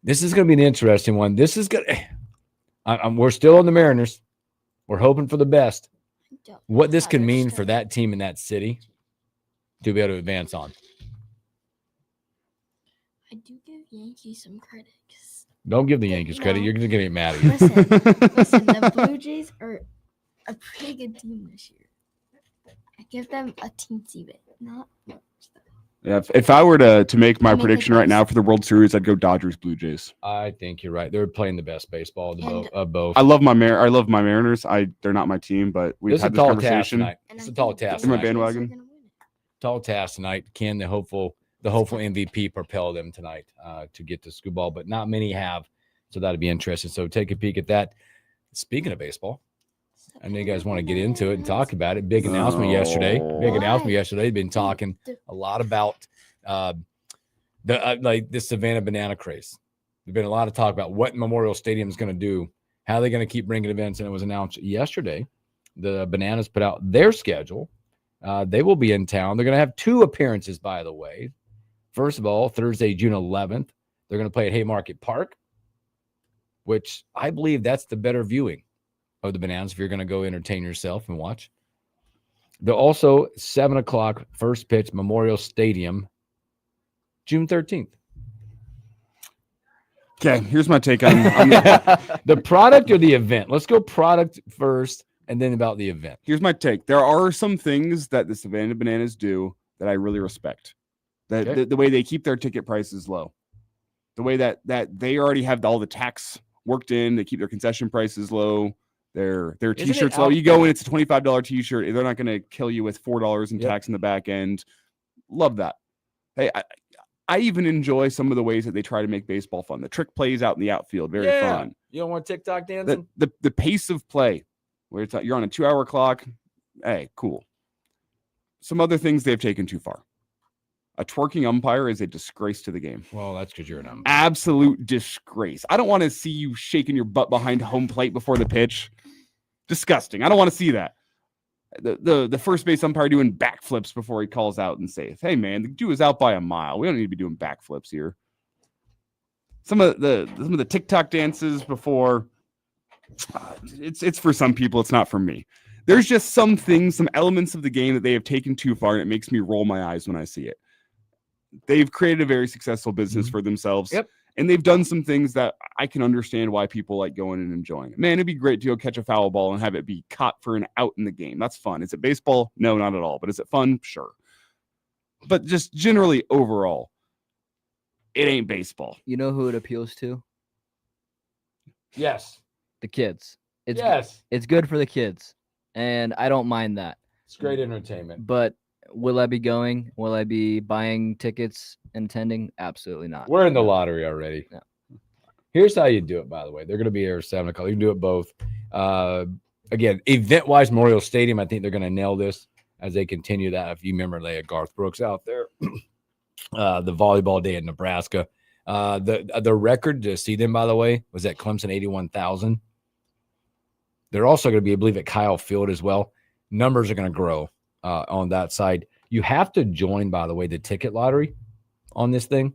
This is going to be an interesting one. This is going to – we're still on the Mariners. We're hoping for the best. What this could mean for that team in that city to be able to advance on. I do give Yankees some credit. 'Cause Don't give the Yankees credit. No. You're going to get mad at you. listen, the Blue Jays are a pretty good team this year. I give them a teensy bit, not much. Yeah, if I were to make my Make the prediction right best. now for the World Series, I'd go Dodgers Blue Jays. I think you're right. They're playing the best baseball of And- both. I love my Mariners. They're not my team, but we've This is a had this tall task conversation. tonight. And It's I a tall think the task In my Blue Jays tonight. are bandwagon. gonna win it. Tall task tonight. Can the hopeful MVP propel them tonight to get to school ball? But not many have, so that'd be interesting. So take a peek at that. Speaking of baseball, I know you guys want to get into it and talk about it. Big announcement yesterday. Big announcement Why? yesterday. Been talking a lot about the Savannah Banana Craze. There's been a lot of talk about what Memorial Stadium is going to do, how they're going to keep bringing events, and it was announced yesterday. The Bananas put out their schedule. They will be in town. They're going to have 2 appearances, by the way. First of all, Thursday, June 11th, they're going to play at Haymarket Park, which I believe that's the better viewing of the Bananas if you're going to go entertain yourself and watch. They're also 7 o'clock first pitch, Memorial Stadium, June 13th. Okay, here's my take on The product or the event? Let's go product first and then about the event. Here's my take. There are some things that the Savannah Bananas do that I really respect. Okay. The way they keep their ticket prices low. The way that they already have all the tax worked in. They keep their concession prices low. Their Isn't it t-shirts low. out You go there? in, it's a $25 t-shirt. They're not going to kill you with $4 in Yep. tax in the back end. Love that. Hey, I even enjoy some of the ways that they try to make baseball fun. The trick plays out in the outfield, very fun. You don't want TikTok dancing? The pace of play, where it's you're on a 2-hour clock. Hey, cool. Some other things they've taken too far. A twerking umpire is a disgrace to the game. Well, that's because you're an umpire. Absolute disgrace. I don't want to see you shaking your butt behind home plate before the pitch. Disgusting. I don't want to see that. the first base umpire doing backflips before he calls out and says, "Hey man, the dude is out by a mile. We don't need to be doing backflips here." Some of the TikTok dances before. It's for some people. It's not for me. There's just some things, some elements of the game that they have taken too far, and it makes me roll my eyes when I see it. They've created a very successful business for themselves. Yep. And they've done some things that I can understand why people like going and enjoying it. Man, it'd be great to go catch a foul ball and have it be caught for an out in the game. That's fun. Is it baseball? No, not at all. But is it fun? Sure. But just generally overall, it ain't baseball. You know who it appeals to? Yes. The kids. It's Yes. It's good for the kids, and I don't mind that. It's great entertainment. But will I be going? Will I be buying tickets and attending? Absolutely not. We're in the lottery already. No. Here's how you do it, by the way. They're going to be here at 7 o'clock. You can do it both. Again, event-wise, Memorial Stadium, I think they're going to nail this as they continue that. If you remember, they had Garth Brooks out there. The volleyball day in Nebraska. The record to see them, by the way, was at Clemson, 81,000. They're also going to be, I believe, at Kyle Field as well. Numbers are going to grow on that side. You have to join, by the way, the ticket lottery on this thing.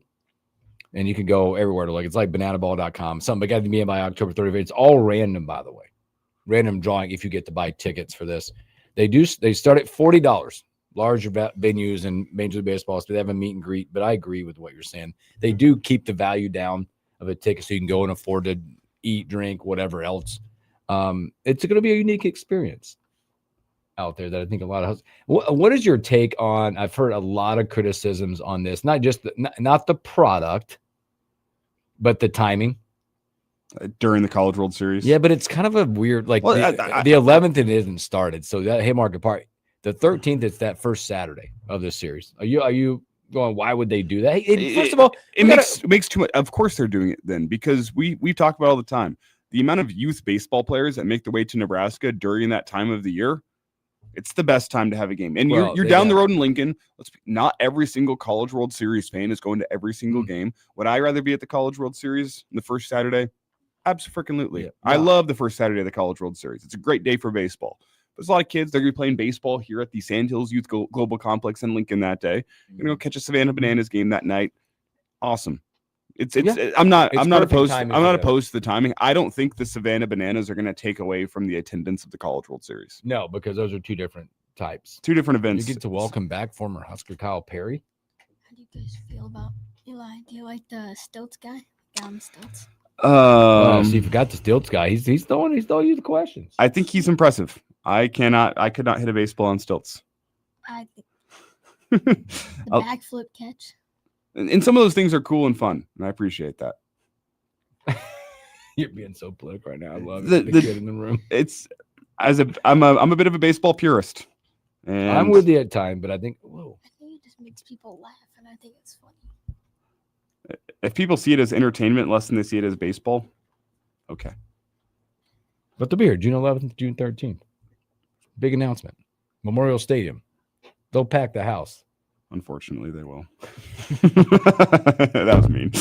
And you can go everywhere to look. It's like bananaball.com. Something got to be in by October 30th. It's all random, by the way. Random drawing if you get to buy tickets for this. They start at $40. Larger venues and Major League Baseball, so they have a meet and greet. But I agree with what you're saying. They do keep the value down of a ticket so you can go and afford to eat, drink, whatever else. It's going to be a unique experience out there that I think a lot of what is your take on? I've heard a lot of criticisms on this, not just not the product, but the timing During the College World Series. Yeah, but it's kind of a weird, like Well, the 11th it isn't started, so that Haymarket Park, the 13th it's that first Saturday of this series. Are you going? Why would they do that? First of all, it makes too much. Of course they're doing it then, because we talk about all the time the amount of youth baseball players that make their way to Nebraska during that time of the year. It's the best time to have a game. And you're down the road in Lincoln. Not every single College World Series fan is going to every single game. Would I rather be at the College World Series the first Saturday? Absolutely. Yeah. I love the first Saturday of the College World Series. It's a great day for baseball. There's a lot of kids. They're going to be playing baseball here at the Sandhills Youth Global Complex in Lincoln that day. You're going to go catch a Savannah Bananas game that night. Awesome. I'm not opposed to the timing. I don't think the Savannah Bananas are going to take away from the attendance of the College World Series. No, because those are two different types. Two different events. You get to welcome back former Husker Kyle Perry. How do you guys feel about Eli? Do you like the stilts guy? Down stilts. See, you forgot the stilts guy. He's throwing you the questions. I think he's impressive. I could not hit a baseball on stilts. I think the backflip catch. And some of those things are cool and fun, and I appreciate that. You're being so political right now. I love it. The kid in the room. I'm a bit of a baseball purist. And I'm with you at time, but I think it just makes people laugh, and I think it's funny. If people see it as entertainment less than they see it as baseball, okay. But they'll be here June 11th, June 13th. Big announcement. Memorial Stadium. They'll pack the house. Unfortunately, they will. That was mean.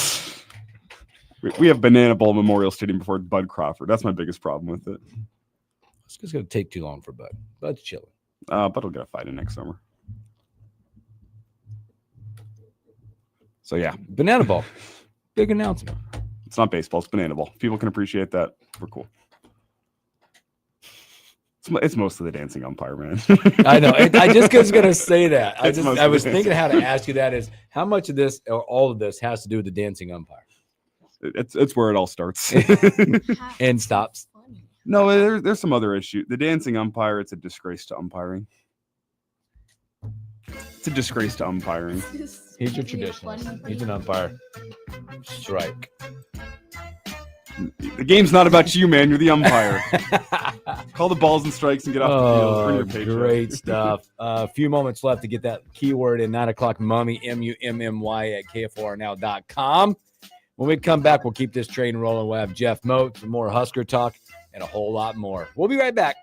We have Banana Bowl Memorial Stadium before Bud Crawford. That's my biggest problem with it. It's just going to take too long for Bud. Bud's chilling. Bud will get a fight in next summer. So, yeah. Banana Ball. Big announcement. It's not baseball. It's Banana Ball. People can appreciate that. We're cool. It's mostly the dancing umpire, man. I know. I just was going to say that. I was thinking how to ask you that is how much of this or all of this has to do with the dancing umpire? It's where it all starts and stops. No, there's some other issue. The dancing umpire, it's a disgrace to umpiring. It's a disgrace to umpiring. He's your traditionalist. He's an umpire. Strike. The game's not about you, man. You're the umpire. Call the balls and strikes and get off the field. Earn your paycheck. Great stuff. A few moments left to get that keyword in 9 o'clock mummy, MUMMY at KFORnow.com. When we come back, we'll keep this train rolling. We'll have Jeff Moat, some more Husker talk, and a whole lot more. We'll be right back.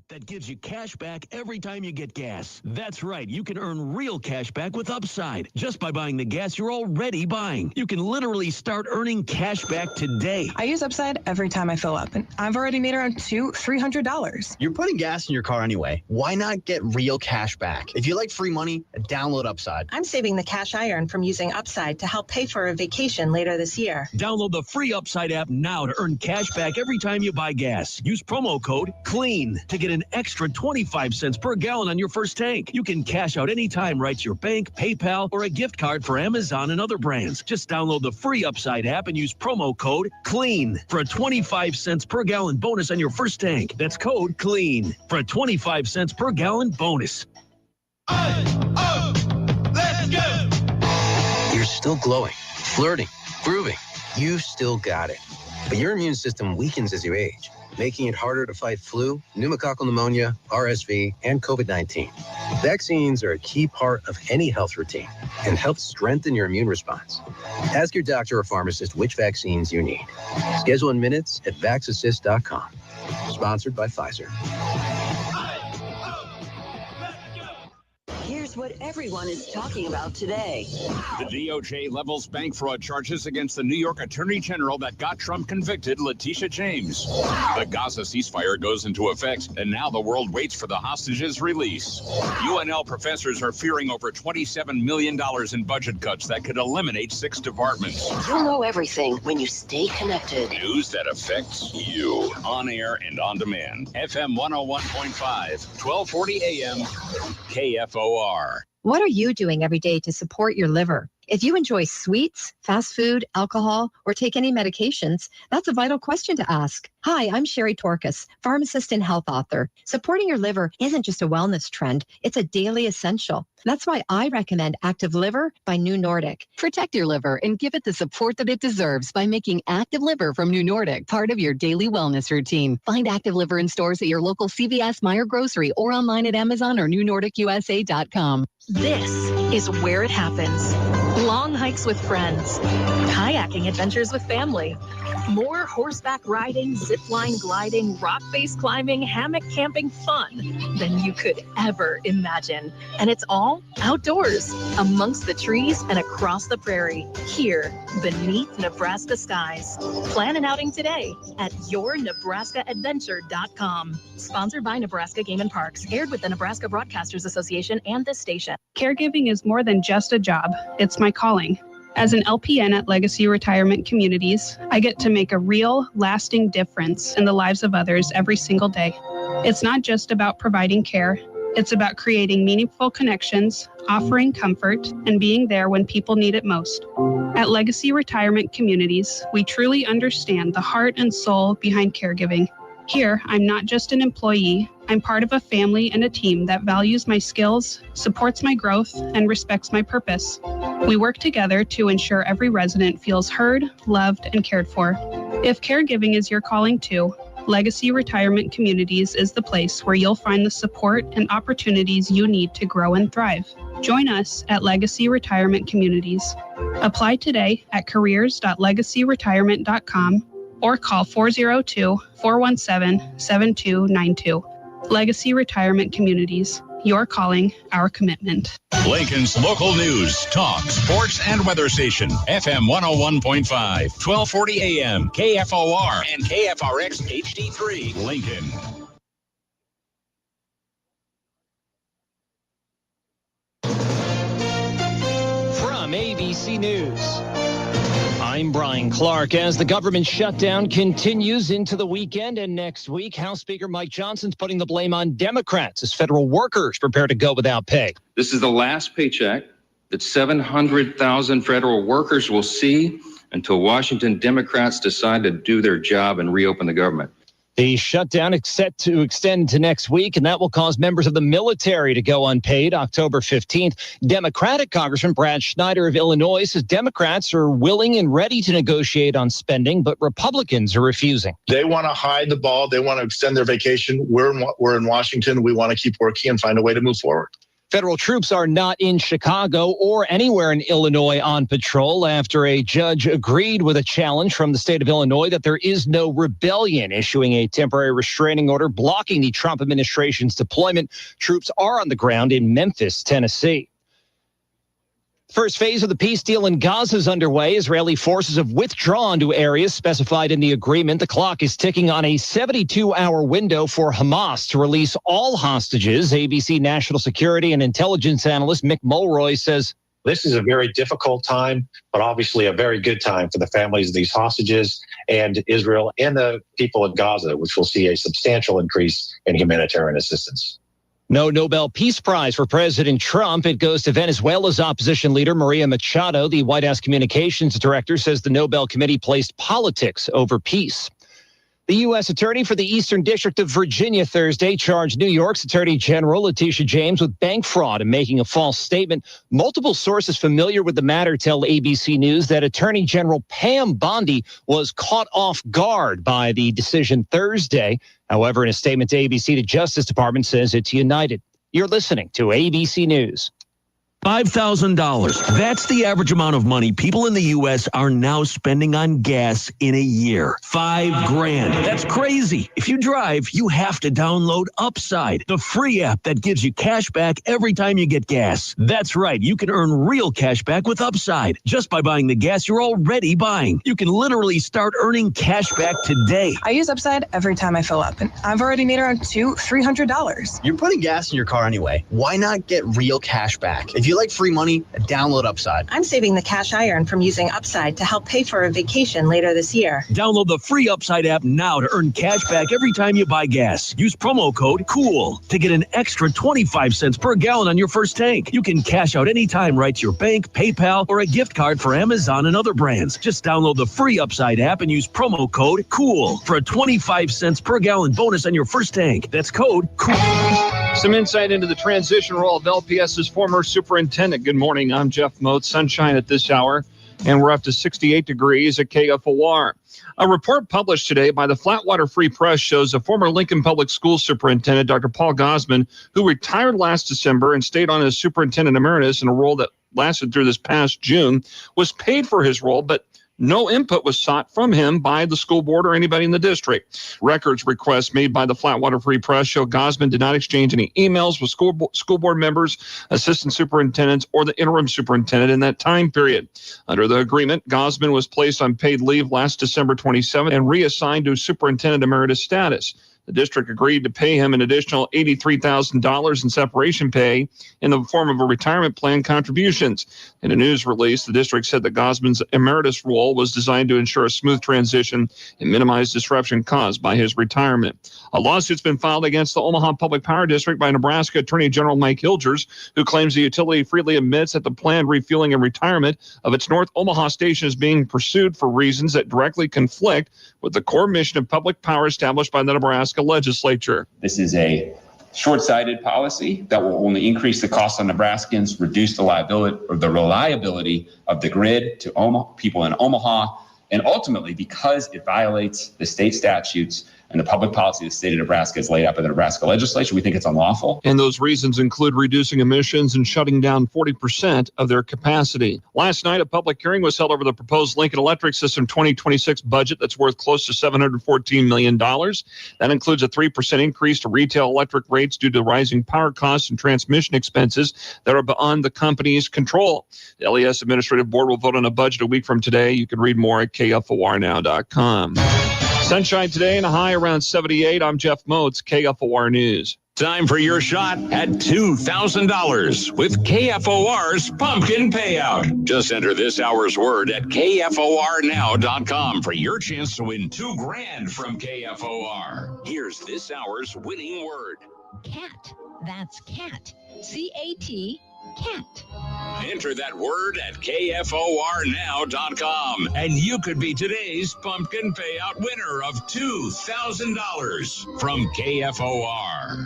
app that gives you cash back every time you get gas. That's right. You can earn real cash back with Upside just by buying the gas you're already buying. You can literally start earning cash back today. I use Upside every time I fill up, and I've already made around $300. You're putting gas in your car anyway. Why not get real cash back? If you like free money, download Upside. I'm saving the cash I earn from using Upside to help pay for a vacation later this year. Download the free Upside app now to earn cash back every time you buy gas. Use promo code CLEAN to get an extra 25 cents per gallon on your first tank. You can cash out anytime right to your bank, PayPal, or a gift card for Amazon and other brands. Just download the free Upside app and use promo code CLEAN for a 25 cents per gallon bonus on your first tank. That's code CLEAN for a 25 cents per gallon bonus. Let's go! You're still glowing, flirting, grooving. You've still got it. But your immune system weakens as you age, making it harder to fight flu, pneumococcal pneumonia, RSV, and COVID-19. Vaccines are a key part of any health routine and help strengthen your immune response. Ask your doctor or pharmacist which vaccines you need. Schedule in minutes at vaxassist.com. Sponsored by Pfizer. Here's what everyone is talking about today. The DOJ levels bank fraud charges against the New York Attorney General that got Trump convicted, Letitia James. The Gaza ceasefire goes into effect, and now the world waits for the hostages' release. UNL professors are fearing over $27 million in budget cuts that could eliminate 6 departments. You'll know everything when you stay connected. News that affects you. On air and on demand. FM 101.5, 1240 AM, KFOR. What are you doing every day to support your liver? If you enjoy sweets, fast food, alcohol, or take any medications, that's a vital question to ask. Hi, I'm Sherry Torkas, pharmacist and health author. Supporting your liver isn't just a wellness trend, it's a daily essential. That's why I recommend Active Liver by New Nordic. Protect your liver and give it the support that it deserves by making Active Liver from New Nordic part of your daily wellness routine. Find Active Liver in stores at your local CVS, Meijer Grocery, or online at Amazon or NewNordicUSA.com. This is where it happens. Long hikes with friends, kayaking adventures with family, more horseback riding, zipline gliding, rock face climbing, hammock camping fun than you could ever imagine. And it's all outdoors, amongst the trees and across the prairie, here beneath Nebraska skies. Plan an outing today at yournebraskaadventure.com. Sponsored by Nebraska Game and Parks, aired with the Nebraska Broadcasters Association and this station. Caregiving is more than just a job. It's my calling. As an LPN at Legacy Retirement Communities, I get to make a real, lasting difference in the lives of others every single day. It's not just about providing care. It's about creating meaningful connections, offering comfort, and being there when people need it most. At Legacy Retirement Communities, we truly understand the heart and soul behind caregiving. Here, I'm not just an employee, I'm part of a family and a team that values my skills, supports my growth, and respects my purpose. We work together to ensure every resident feels heard, loved, and cared for. If caregiving is your calling too, Legacy Retirement Communities is the place where you'll find the support and opportunities you need to grow and thrive. Join us at Legacy Retirement Communities. Apply today at careers.legacyretirement.com or call 402-417-7292. Legacy Retirement Communities. Your calling, our commitment. Lincoln's local news, talk, sports, and weather station. FM 101.5, 1240 AM, KFOR, and KFRX HD3, Lincoln. From ABC News, I'm Brian Clark. As the government shutdown continues into the weekend and next week, House Speaker Mike Johnson's putting the blame on Democrats as federal workers prepare to go without pay. This is the last paycheck that 700,000 federal workers will see until Washington Democrats decide to do their job and reopen the government. The shutdown is set to extend to next week, and that will cause members of the military to go unpaid October 15th. Democratic Congressman Brad Schneider of Illinois says Democrats are willing and ready to negotiate on spending, but Republicans are refusing. They want to hide the ball. They want to extend their vacation. We're in Washington. We want to keep working and find a way to move forward. Federal troops are not in Chicago or anywhere in Illinois on patrol after a judge agreed with a challenge from the state of Illinois that there is no rebellion, issuing a temporary restraining order blocking the Trump administration's deployment. Troops are on the ground in Memphis, Tennessee. First phase of the peace deal in Gaza is underway. Israeli forces have withdrawn to areas specified in the agreement. The clock is ticking on a 72-hour window for Hamas to release all hostages. ABC national security and intelligence analyst Mick Mulroy says, this is a very difficult time, but obviously a very good time for the families of these hostages and Israel and the people of Gaza, which will see a substantial increase in humanitarian assistance. No Nobel Peace Prize for President Trump. It goes to Venezuela's opposition leader, Maria Machado. The White House communications director says the Nobel Committee placed politics over peace. The U.S. Attorney for the Eastern District of Virginia Thursday charged New York's Attorney General Letitia James with bank fraud and making a false statement. Multiple sources familiar with the matter tell ABC News that Attorney General Pam Bondi was caught off guard by the decision Thursday. However, in a statement to ABC, the Justice Department says it's united. You're listening to ABC News. $5,000. That's the average amount of money people in the U.S. are now spending on gas in a year. $5,000. That's crazy. If you drive, you have to download Upside, the free app that gives you cash back every time you get gas. That's right. You can earn real cash back with Upside just by buying the gas you're already buying. You can literally start earning cash back today. I use Upside every time I fill up, and I've already made around $300. You're putting gas in your car anyway. Why not get real cash back? If you like free money, download Upside. I'm saving the cash I earn from using Upside to help pay for a vacation later this year. Download the free Upside app now to earn cash back every time you buy gas. Use promo code COOL to get an extra 25 cents per gallon on your first tank. You can cash out anytime right to your bank, PayPal, or a gift card for Amazon and other brands. Just download the free Upside app and use promo code COOL for a 25 cents per gallon bonus on your first tank. That's code COOL. Some insight into the transition role of LPS's former superintendent. Good morning. I'm Jeff Moat. Sunshine at this hour, and we're up to 68 degrees at KFOR. A report published today by the Flatwater Free Press shows a former Lincoln Public Schools superintendent, Dr. Paul Gosman, who retired last December and stayed on as superintendent emeritus in a role that lasted through this past June, was paid for his role, but no input was sought from him by the school board or anybody in the district. Records requests made by the Flatwater Free Press show Gosman did not exchange any emails with school board members, assistant superintendents, or the interim superintendent in that time period. Under the agreement, Gosman was placed on paid leave last December 27th and reassigned to superintendent emeritus status. The district agreed to pay him an additional $83,000 in separation pay in the form of a retirement plan contributions. In a news release, the district said that Gosman's emeritus role was designed to ensure a smooth transition and minimize disruption caused by his retirement. A lawsuit's been filed against the Omaha Public Power District by Nebraska Attorney General Mike Hilgers, who claims the utility freely admits that the planned refueling and retirement of its North Omaha station is being pursued for reasons that directly conflict with the core mission of public power established by the Nebraska legislature. This is a short-sighted policy that will only increase the cost on Nebraskans, reduce the liability or the reliability of the grid to people in Omaha, and ultimately, because it violates the state statutes and the public policy the state of Nebraska is laid out by the Nebraska legislature, we think it's unlawful. And those reasons include reducing emissions and shutting down 40% of their capacity. Last night, a public hearing was held over the proposed Lincoln Electric System 2026 budget that's worth close to $714 million. That includes a 3% increase to retail electric rates due to rising power costs and transmission expenses that are beyond the company's control. The LES Administrative Board will vote on a budget a week from today. You can read more at KFORnow.com. Sunshine today and a high around 78. I'm Jeff Moats, KFOR News. Time for your shot at $2,000 with KFOR's Pumpkin Payout. Just enter this hour's word at KFORnow.com for your chance to win $2,000 from KFOR. Here's this hour's winning word. Cat. That's cat. C-A-T. Cat. Enter that word at KFORnow.com, and you could be today's Pumpkin Payout winner of $2,000 from KFOR.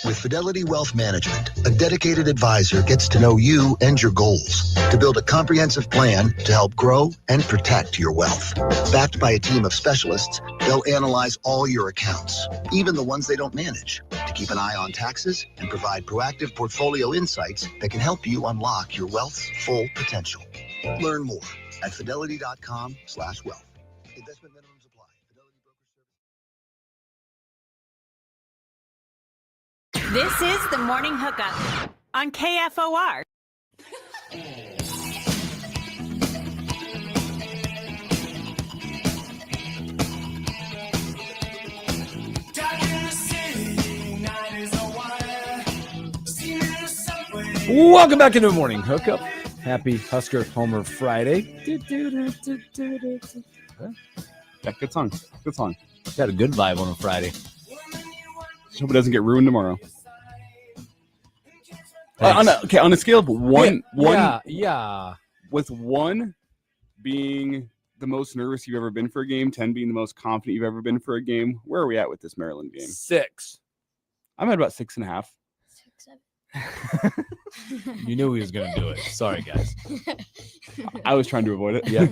With Fidelity Wealth Management, a dedicated advisor gets to know you and your goals to build a comprehensive plan to help grow and protect your wealth. Backed by a team of specialists, they'll analyze all your accounts, even the ones they don't manage, to keep an eye on taxes, and provide proactive portfolio insights that can help you unlock your wealth's full potential. Learn more at fidelity.com/wealth. Investment minimums apply. This is the Morning Hookup on KFOR. Welcome back into the Morning Hookup. Happy Husker Homer Friday. Yeah, good song. Good song. Got a good vibe on a Friday. Just hope it doesn't get ruined tomorrow. On a scale of one, with 1 being the most nervous you've ever been for a game, 10 being the most confident you've ever been for a game, where are we at with this Maryland game? 6. I'm at about 6.5. You knew he was going to do it. Sorry, guys. I was trying to avoid it. Yeah.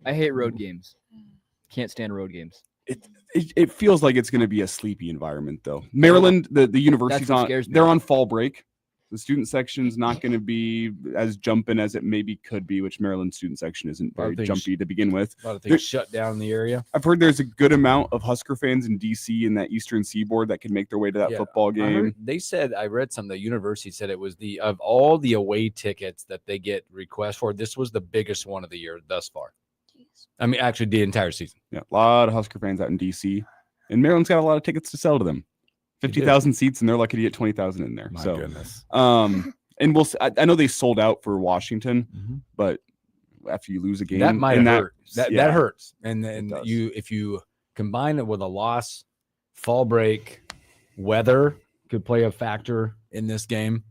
I hate road games. Can't stand road games. It feels like it's going to be a sleepy environment, though. Maryland, the university's they're on fall break. The student section's not going to be as jumping as it maybe could be, which Maryland student section isn't very jumpy to begin with. A lot of things shut down in the area. I've heard there's a good amount of Husker fans in D.C. and that Eastern Seaboard that can make their way to that football game. I read something. The university said it was of all the away tickets that they get requests for, this was the biggest one of the year thus far. I mean, actually, the entire season. Yeah, a lot of Husker fans out in D.C. And Maryland's got a lot of tickets to sell to them. 50,000 seats, and they're lucky to get 20,000 in there. My goodness. And we'll. I know they sold out for Washington, but after you lose a game, that might hurt. That hurts. And then if you combine it with a loss, fall break, weather could play a factor in this game.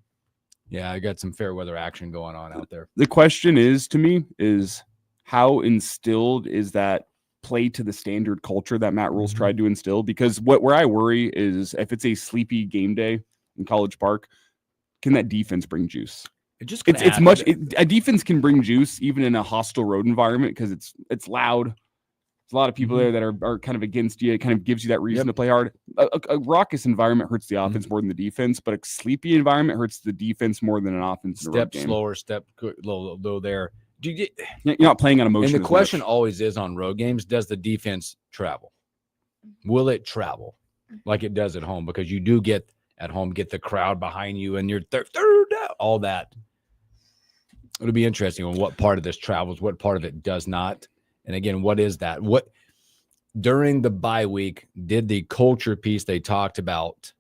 Yeah, I got some fair weather action going on out there. The question is, to me, is how instilled is that play to the standard culture that Matt Rule's tried to instill? Because where I worry is if it's a sleepy game day in College Park, can that defense bring juice? A defense can bring juice even in a hostile road environment because it's loud. There's a lot of people there that are kind of against you. It kind of gives you that reason to play hard. A raucous environment hurts the offense more than the defense, but a sleepy environment hurts the defense more than an offense. Step slower, step low there. You're not playing on emotion. And the question always is on road games, does the defense travel? Will it travel like it does at home? Because you do get at home, get the crowd behind you and you're third down, all that. It'll be interesting on what part of this travels, what part of it does not. And again, what is that? What during the bye week did the culture piece they talked about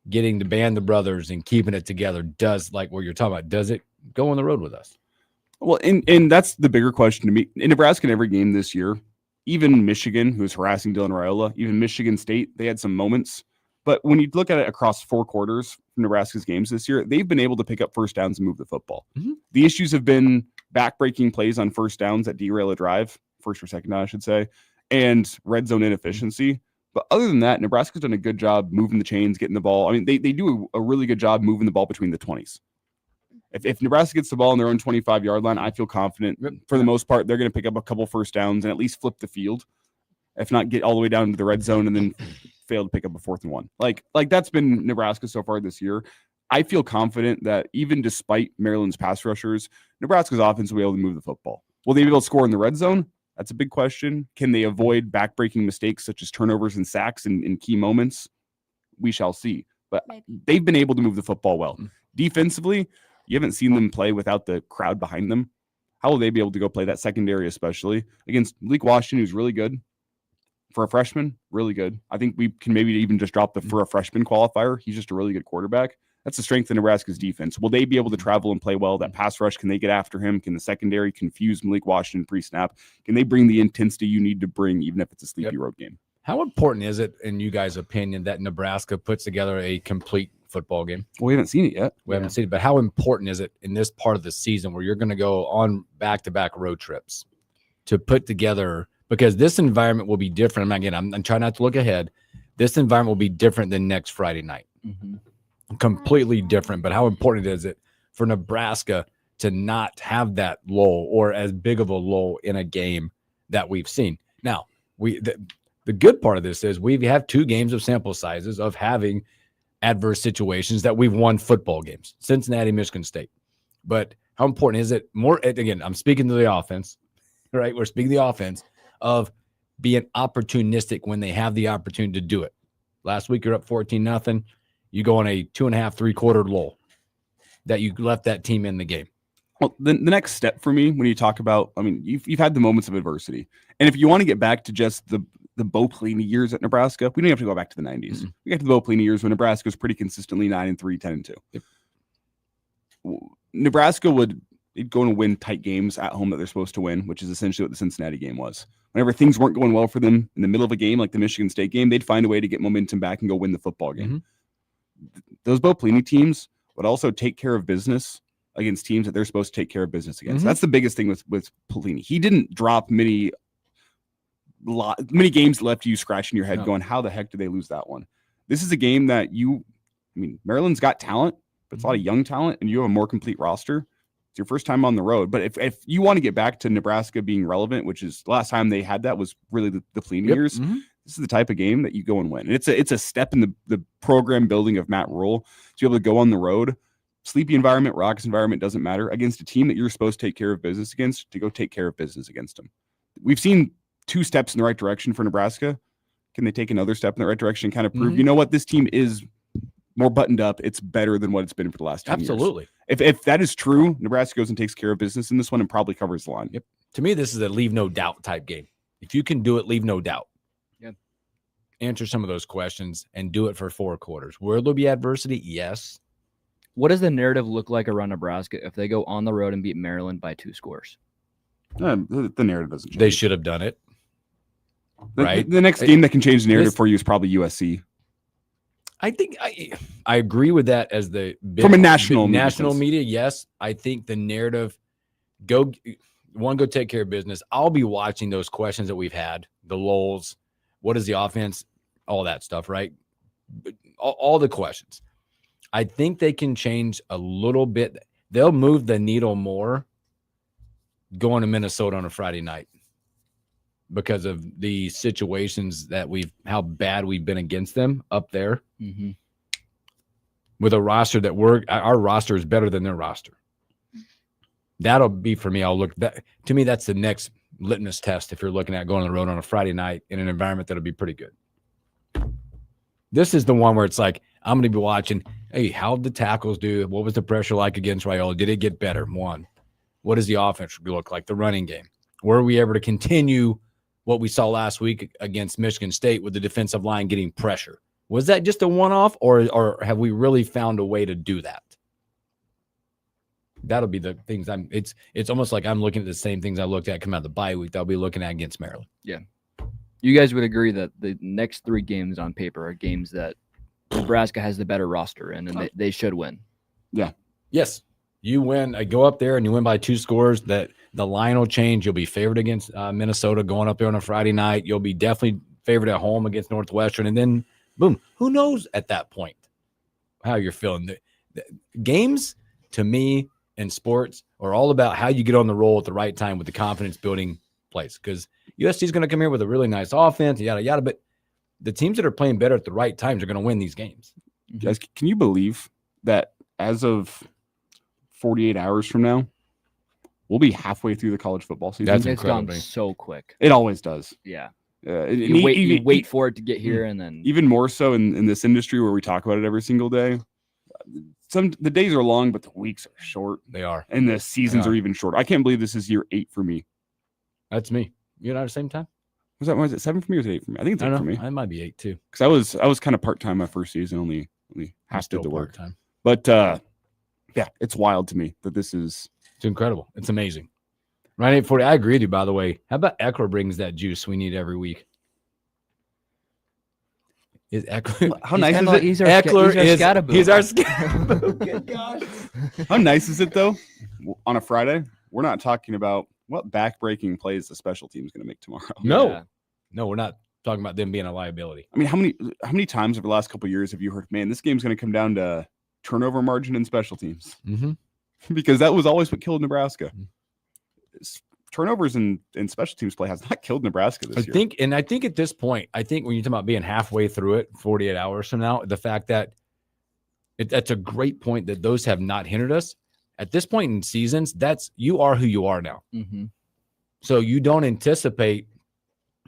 getting to band the brothers and keeping it together does, like what you're talking about, does it go on the road with us? Well, and that's the bigger question to me. In Nebraska, in every game this year, even Michigan, who's harassing Dylan Raiola, even Michigan State, they had some moments. But when you look at it across 4 quarters from Nebraska's games this year, they've been able to pick up first downs and move the football. The issues have been backbreaking plays on first downs that derail a drive, first or second down, I should say, and red zone inefficiency. But other than that, Nebraska's done a good job moving the chains, getting the ball. I mean, they do a really good job moving the ball between the 20s. If Nebraska gets the ball on their own 25-yard line, I feel confident for the most part they're going to pick up a couple first downs and at least flip the field, if not get all the way down to the red zone and then fail to pick up a 4th and 1. Like that's been Nebraska so far this year. I feel confident that even despite Maryland's pass rushers, Nebraska's offense will be able to move the football. Will they be able to score in the red zone? That's a big question. Can they avoid backbreaking mistakes such as turnovers and sacks in key moments? We shall see. But they've been able to move the football well. Defensively, you haven't seen them play without the crowd behind them. How will they be able to go play that secondary, especially against Malik Washington, who's really good for a freshman? Really good. I think we can maybe even just drop the for a freshman qualifier. He's just a really good quarterback. That's the strength of Nebraska's defense. Will they be able to travel and play well? That pass rush, can they get after him? Can the secondary confuse Malik Washington pre-snap? Can they bring the intensity you need to bring, even if it's a sleepy road game? How important is it, in you guys' opinion, that Nebraska puts together a complete football game? Well, we haven't seen it yet. We haven't seen it, but how important is it in this part of the season where you're going to go on back-to-back road trips to put together, because this environment will be different. I'm trying not to look ahead. This environment will be different than next Friday night. Completely different. But how important is it for Nebraska to not have that lull or as big of a lull in a game that we've seen? Now, The good part of this is we have 2 games of sample sizes of having adverse situations that we've won football games, Cincinnati, Michigan State. But how important is it more? Again, I'm speaking to the offense, right? We're speaking to the offense of being opportunistic when they have the opportunity to do it. Last week, you're up 14-0. You go on a 2.5, 3-quarter lull that you left that team in the game. Well, the next step for me when you talk about, I mean, you've had the moments of adversity. And if you want to get back to just the Bo Pelini years at Nebraska, we don't have to go back to the 90s. Mm-hmm. We got to the Bo Pelini years when Nebraska was pretty consistently 9-3, 10-2. Yep. Nebraska would go and win tight games at home that they're supposed to win, which is essentially what the Cincinnati game was. Whenever things weren't going well for them in the middle of a game, like the Michigan State game, they'd find a way to get momentum back and go win the football game. Mm-hmm. Those Bo Pelini teams would also take care of business against teams that they're supposed to take care of business against. Mm-hmm. That's the biggest thing with Pelini. He didn't drop many games left you scratching your head going, how the heck did they lose that one? This is a game that Maryland's got talent, but it's a lot of young talent, and you have a more complete roster. It's your first time on the road. But if you want to get back to Nebraska being relevant, which is the last time they had that was really the Pelini years, mm-hmm. This is the type of game that you go and win. And it's a step in the program building of Matt Rule to be able to go on the road, sleepy environment, raucous environment, doesn't matter, against a team that you're supposed to take care of business against, to go take care of business against them. We've seen 2 steps in the right direction for Nebraska. Can they take another step in the right direction and kind of prove, mm-hmm. you know what, this team is more buttoned up. It's better than what it's been for the last 10 Absolutely. years. If that is true, Nebraska goes and takes care of business in this one and probably covers the line. Yep. To me, this is a leave no doubt type game. If you can do it, leave no doubt. Yep. Answer some of those questions and do it for 4 quarters. Will there be adversity? Yes. What does the narrative look like around Nebraska if they go on the road and beat Maryland by 2 scores? The narrative doesn't change. They should have done it. Right. The next game that can change the narrative for you is probably USC. I think I agree with that as from a national media. Yes, I think the narrative go take care of business. I'll be watching those questions that we've had, the lulls, what is the offense, all that stuff, right? All the questions. I think they can change a little bit. They'll move the needle more going to Minnesota on a Friday night because of the situations that how bad we've been against them up there. Mm-hmm. With a roster that our roster is better than their roster. That'll be for me. To me, that's the next litmus test if you're looking at going on the road on a Friday night in an environment that'll be pretty good. This is the one where it's like, I'm going to be watching, hey, how did the tackles do? What was the pressure like against Raiola? Did it get better? 1. What does the offense look like? The running game. Were we ever to continue what we saw last week against Michigan State with the defensive line getting pressure? Was that just a one-off, or have we really found a way to do that? That'll be the things it's almost like I'm looking at the same things I looked at coming out of the bye week that I'll be looking at against Maryland. Yeah. You guys would agree that the next 3 games on paper are games that Nebraska has the better roster in, and they should win. Yeah. Yes. You win, go up there and you win by 2 scores, that the line will change. You'll be favored against Minnesota going up there on a Friday night. You'll be definitely favored at home against Northwestern. And then, boom, who knows at that point how you're feeling. The games, to me, in sports are all about how you get on the roll at the right time with the confidence-building plays. Because USC is going to come here with a really nice offense, yada, yada. But the teams that are playing better at the right times are going to win these games. Guys, can you believe that as of 48 hours from now, we'll be halfway through the college football season? That's incredible. It's gone so quick. It always does. Yeah. You wait for it to get here, and then even more so in this industry where we talk about it every single day. The days are long, but the weeks are short. They are, and the seasons are even shorter. I can't believe this is year 8 for me. That's me. You and I at the same time. Was it 7 for me or was it 8 for me? I think it's 8 for me. It might be 8 too. Because I was kind of part time my first season, only half did the work. Part-time. But yeah, it's wild to me that this is. It's incredible. It's amazing. Ryan 840. I agree with you, by the way. How about Eckler brings that juice we need every week? Is Eckler? How nice is it? He's our Scaraboo. Good gosh. How nice is it though? On a Friday, we're not talking about what back-breaking plays the special team is going to make tomorrow. No, we're not talking about them being a liability. I mean, how many times over the last couple of years have you heard, man, this game's going to come down to turnover margin and special teams? Mm-hmm. Because that was always what killed Nebraska. turnovers in special teams play has not killed Nebraska this year. I think at this point, I think when you talk about being halfway through it, 48 hours from now, the fact that that's a great point that those have not hindered us. At this point in seasons, you are who you are now. Mm-hmm. So you don't anticipate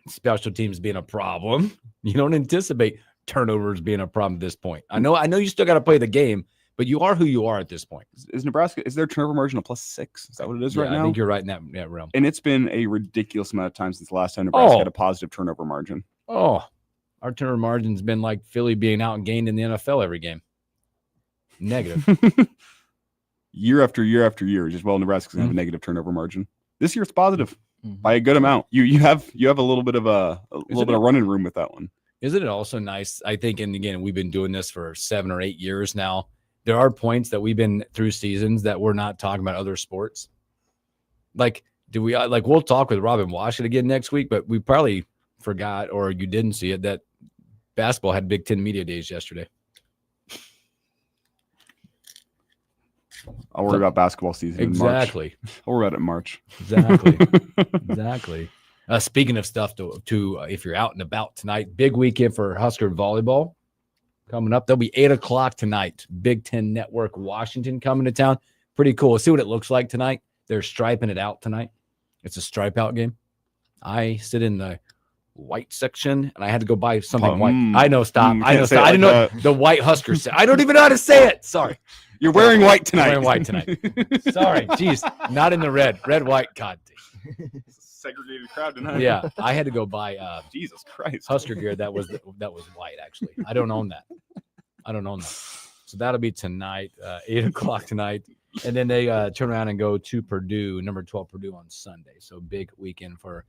special teams being a problem. You don't anticipate turnovers being a problem at this point. I know you still got to play the game, but you are who you are at this point. Is Nebraska, is their turnover margin a +6? Is that what it is right now? I think you're right in that realm. And it's been a ridiculous amount of time since the last time Nebraska had a positive turnover margin. Oh, our turnover margin's been like Philly being out and gained in the NFL every game. Negative. Year after year after year, just Nebraska's gonna have a negative turnover margin. This year it's positive by a good amount. You have a little bit of a little bit of running room with that one. Isn't it also nice? I think, and again, we've been doing this for 7 or 8 years now. There are points that we've been through seasons that we're not talking about other sports. Like, we'll talk with Robin Washington again next week, but we probably forgot, or you didn't see it, that basketball had Big Ten Media Days yesterday. I'll worry about basketball season. Exactly. I'll worry about it in March. Exactly. Speaking of stuff to if you're out and about tonight, big weekend for Husker volleyball coming up. There'll be 8:00 tonight. Big Ten Network Washington coming to town. Pretty cool. We'll see what it looks like tonight. They're striping it out tonight. It's a stripe out game. I sit in the white section and I had to go buy something white. I know. Stop. I know. Stop. I didn't know the white Husker set. I don't even know how to say it. Sorry. You're wearing white tonight. I'm wearing white tonight. Sorry. Jeez. Not in the red. Red, white. God. Segregated crowd tonight. Yeah. I had to go buy Jesus Christ Husker gear that was white, actually. I don't own that. So that'll be tonight, 8:00 tonight. And then they turn around and go to Purdue, number 12 Purdue on Sunday. So big weekend for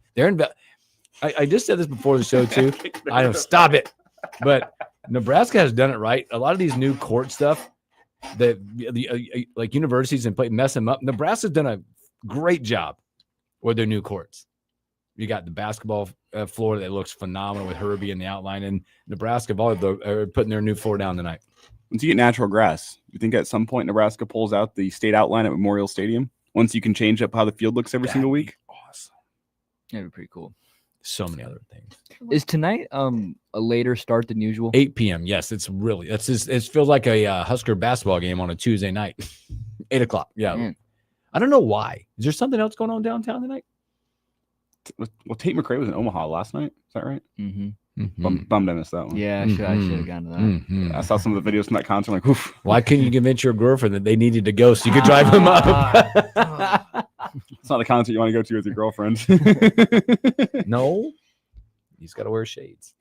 I just said this before the show too. I don't stop it. But Nebraska has done it right. A lot of these new court stuff that like universities and mess them up. Nebraska's done a great job with their new courts. You got the basketball floor that looks phenomenal with Herbie in the outline, and Nebraska volleyball are putting their new floor down tonight. Once you get natural grass, you think at some point Nebraska pulls out the state outline at Memorial Stadium? Once you can change up how the field looks every single week? Awesome. That'd be pretty cool. So many other things. Is tonight a later start than usual? 8 p.m. Yes, it feels like a Husker basketball game on a Tuesday night. 8:00. Yeah. Man. I don't know why. Is there something else going on downtown tonight? Well, Tate McRae was in Omaha last night. Is that right? Mm-hmm. Bummed I missed that one. Yeah, I should have gone to that. Mm-hmm. I saw some of the videos from that concert. I'm like, oof. Why couldn't you convince your girlfriend that they needed to go so you could drive them up? It's not a concert you want to go to with your girlfriend. No. He's got to wear shades.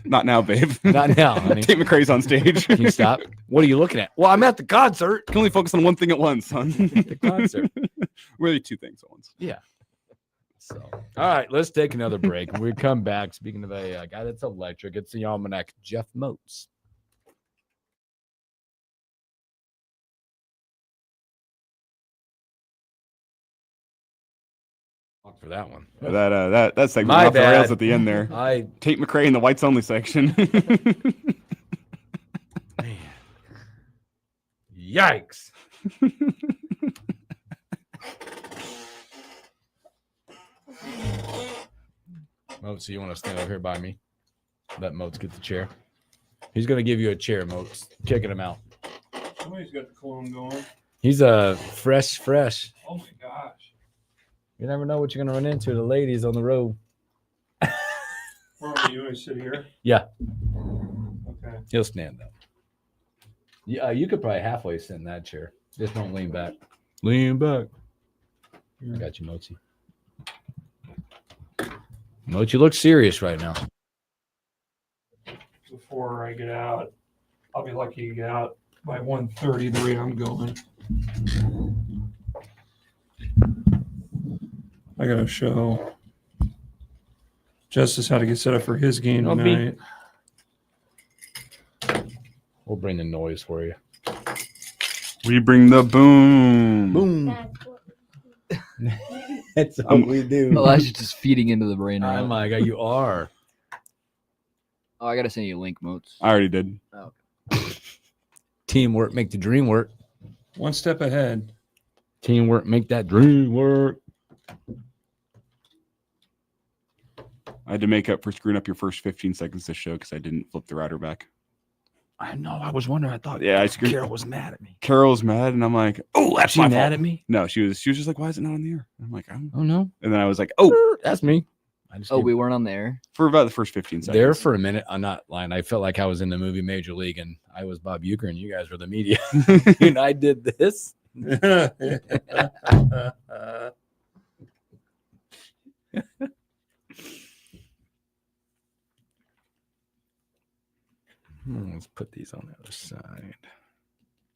Not now, babe. Not now, honey. Tate McRae's on stage. Can you stop? What are you looking at? Well, I'm at the concert. You can only focus on one thing at once, son. The concert. Really two things at once. Yeah. So, all right, let's take another break. When we come back, speaking of a guy that's electric, it's the Almanac, Jeff Moats. For that one. That segment off the rails at the end there. Tate McRae in the whites only section. Man. Yikes. Moats, so you want to stand over here by me? Let Moats get the chair. He's going to give you a chair, Moats. Kicking him out. Somebody's got the cologne going. He's a fresh. Oh my gosh. You never know what you're going to run into. The ladies on the road. Where are you? I sit here? Yeah. Okay. He'll stand up. Yeah, you could probably halfway sit in that chair. Just don't lean back. Lean back. I got you, Mochi. Mochi looks serious right now. Before I get out, I'll be lucky to get out by 1:30 the rate I'm going. I got to show Justice how to get set up for his game tonight. We'll bring the noise for you. We bring the boom. Boom. That's what we do. Elijah's just feeding into the brain. Oh my God, you are. Oh, I got to send you a link, Moats. I already did. Oh. Teamwork make the dream work. One step ahead. Teamwork, make that dream work. I had to make up for screwing up your first 15 seconds of the show because I didn't flip the router back. I know. I was wondering. I thought, Carol was mad at me. Carol was mad, and I'm like, "Oh, that's she my mad fault." at me? No, she was just like, "Why is it not on the air?" I'm like, "Oh no." And then I was like, "Oh, that's me." We weren't on the air for about the first 15 seconds. There for a minute. I'm not lying. I felt like I was in the movie Major League, and I was Bob Uecker, and you guys were the media, and I did this. Let's put these on the other side.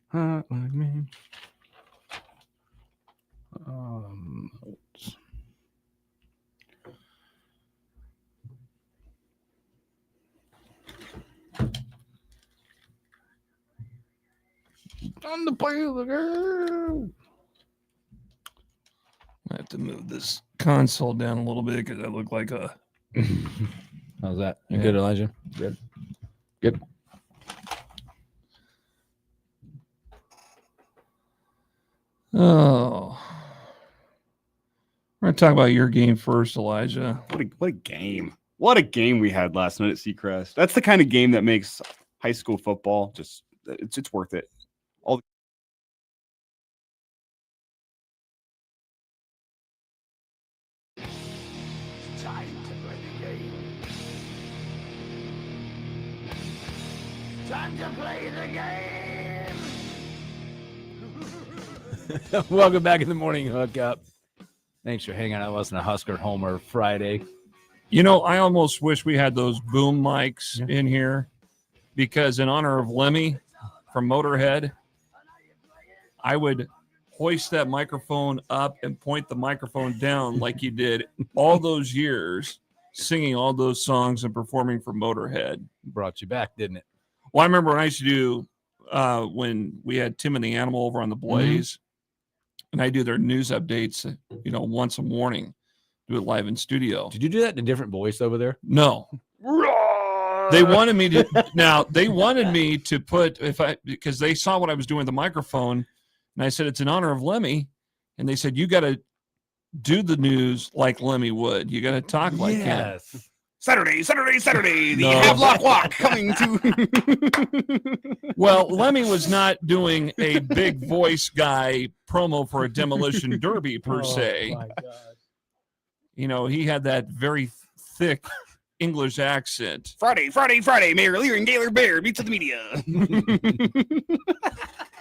Hot like me. On the play of the girl. I have to move this console down a little bit because I look like a. How's that? You good, Elijah? Good. Good. Oh. We're going to talk about your game first, Elijah. What a game. What a game we had last night at Seacrest. That's the kind of game that makes high school football just it's worth it. All Time to play the game. Time to play the game. Welcome back in the morning hookup. Thanks for hanging out with us on a Husker Homer Friday. You know, I almost wish we had those boom mics in here because in honor of Lemmy from Motorhead, I would hoist that microphone up and point the microphone down like you did all those years singing all those songs and performing for Motorhead. Brought you back, didn't it? Well, I remember when I used to do when we had Tim and the Animal over on the Blaze, and I do their news updates, once a morning, do it live in studio. Did you do that in a different voice over there? No. They wanted me to put because they saw what I was doing with the microphone, and I said it's in honor of Lemmy, and they said you got to do the news like Lemmy would. You got to talk like him. Saturday, the Havelock Walk coming to. Well, Lemmy was not doing a big voice guy promo for a demolition derby per se. My God. He had that very thick English accent. Friday, Mayor Lear and Gaylor Bear meets with the media.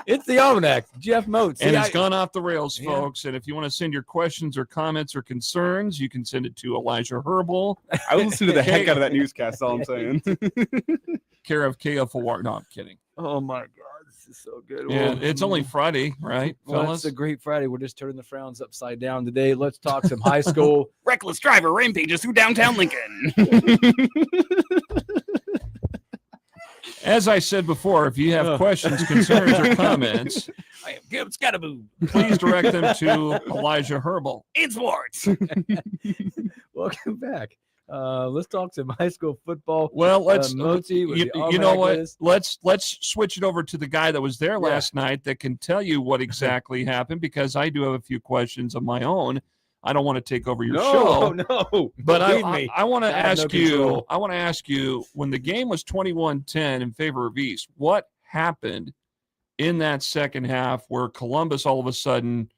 It's the Almanac, Jeff Moats. And it's gone off the rails, folks. And if you want to send your questions or comments or concerns, you can send it to Elijah Herbal. I listen to the heck out of that newscast, all I'm saying. Care of KFOR. No, I'm kidding. Oh, my God. This is so good. Yeah, it's only Friday, right, Well, fellas? it's a great Friday. We're just turning the frowns upside down today. Let's talk some high school. Reckless driver rampages through downtown Lincoln. As I said before, if you have questions, concerns, or comments, I am Kim Scattaboo. please direct them to Elijah Herbal. In sports. Welcome back. Let's talk some high school football. Well, let's Motzi with the you know what? Almanac Let's switch it over to the guy that was there last night that can tell you what exactly happened, because I do have a few questions of my own. I don't want to take over your show. No, but believe I me, want to I have no ask you. control. I want to ask you, when the game was 21-10 in favor of East, what happened in that second half where Columbus all of a sudden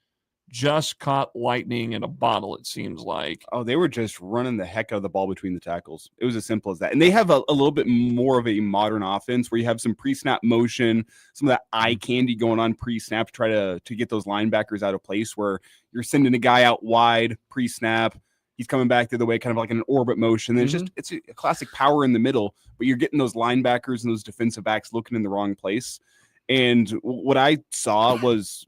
just caught lightning in a bottle? It seems like. Oh, they were just running the heck out of the ball between the tackles. It was as simple as that. And they have a little bit more of a modern offense where you have some pre-snap motion, some of that eye candy going on pre-snap to try to get those linebackers out of place, where you're sending a guy out wide pre-snap. He's coming back the other way, kind of like in an orbit motion. Then it's a classic power in the middle, but you're getting those linebackers and those defensive backs looking in the wrong place. And what I saw was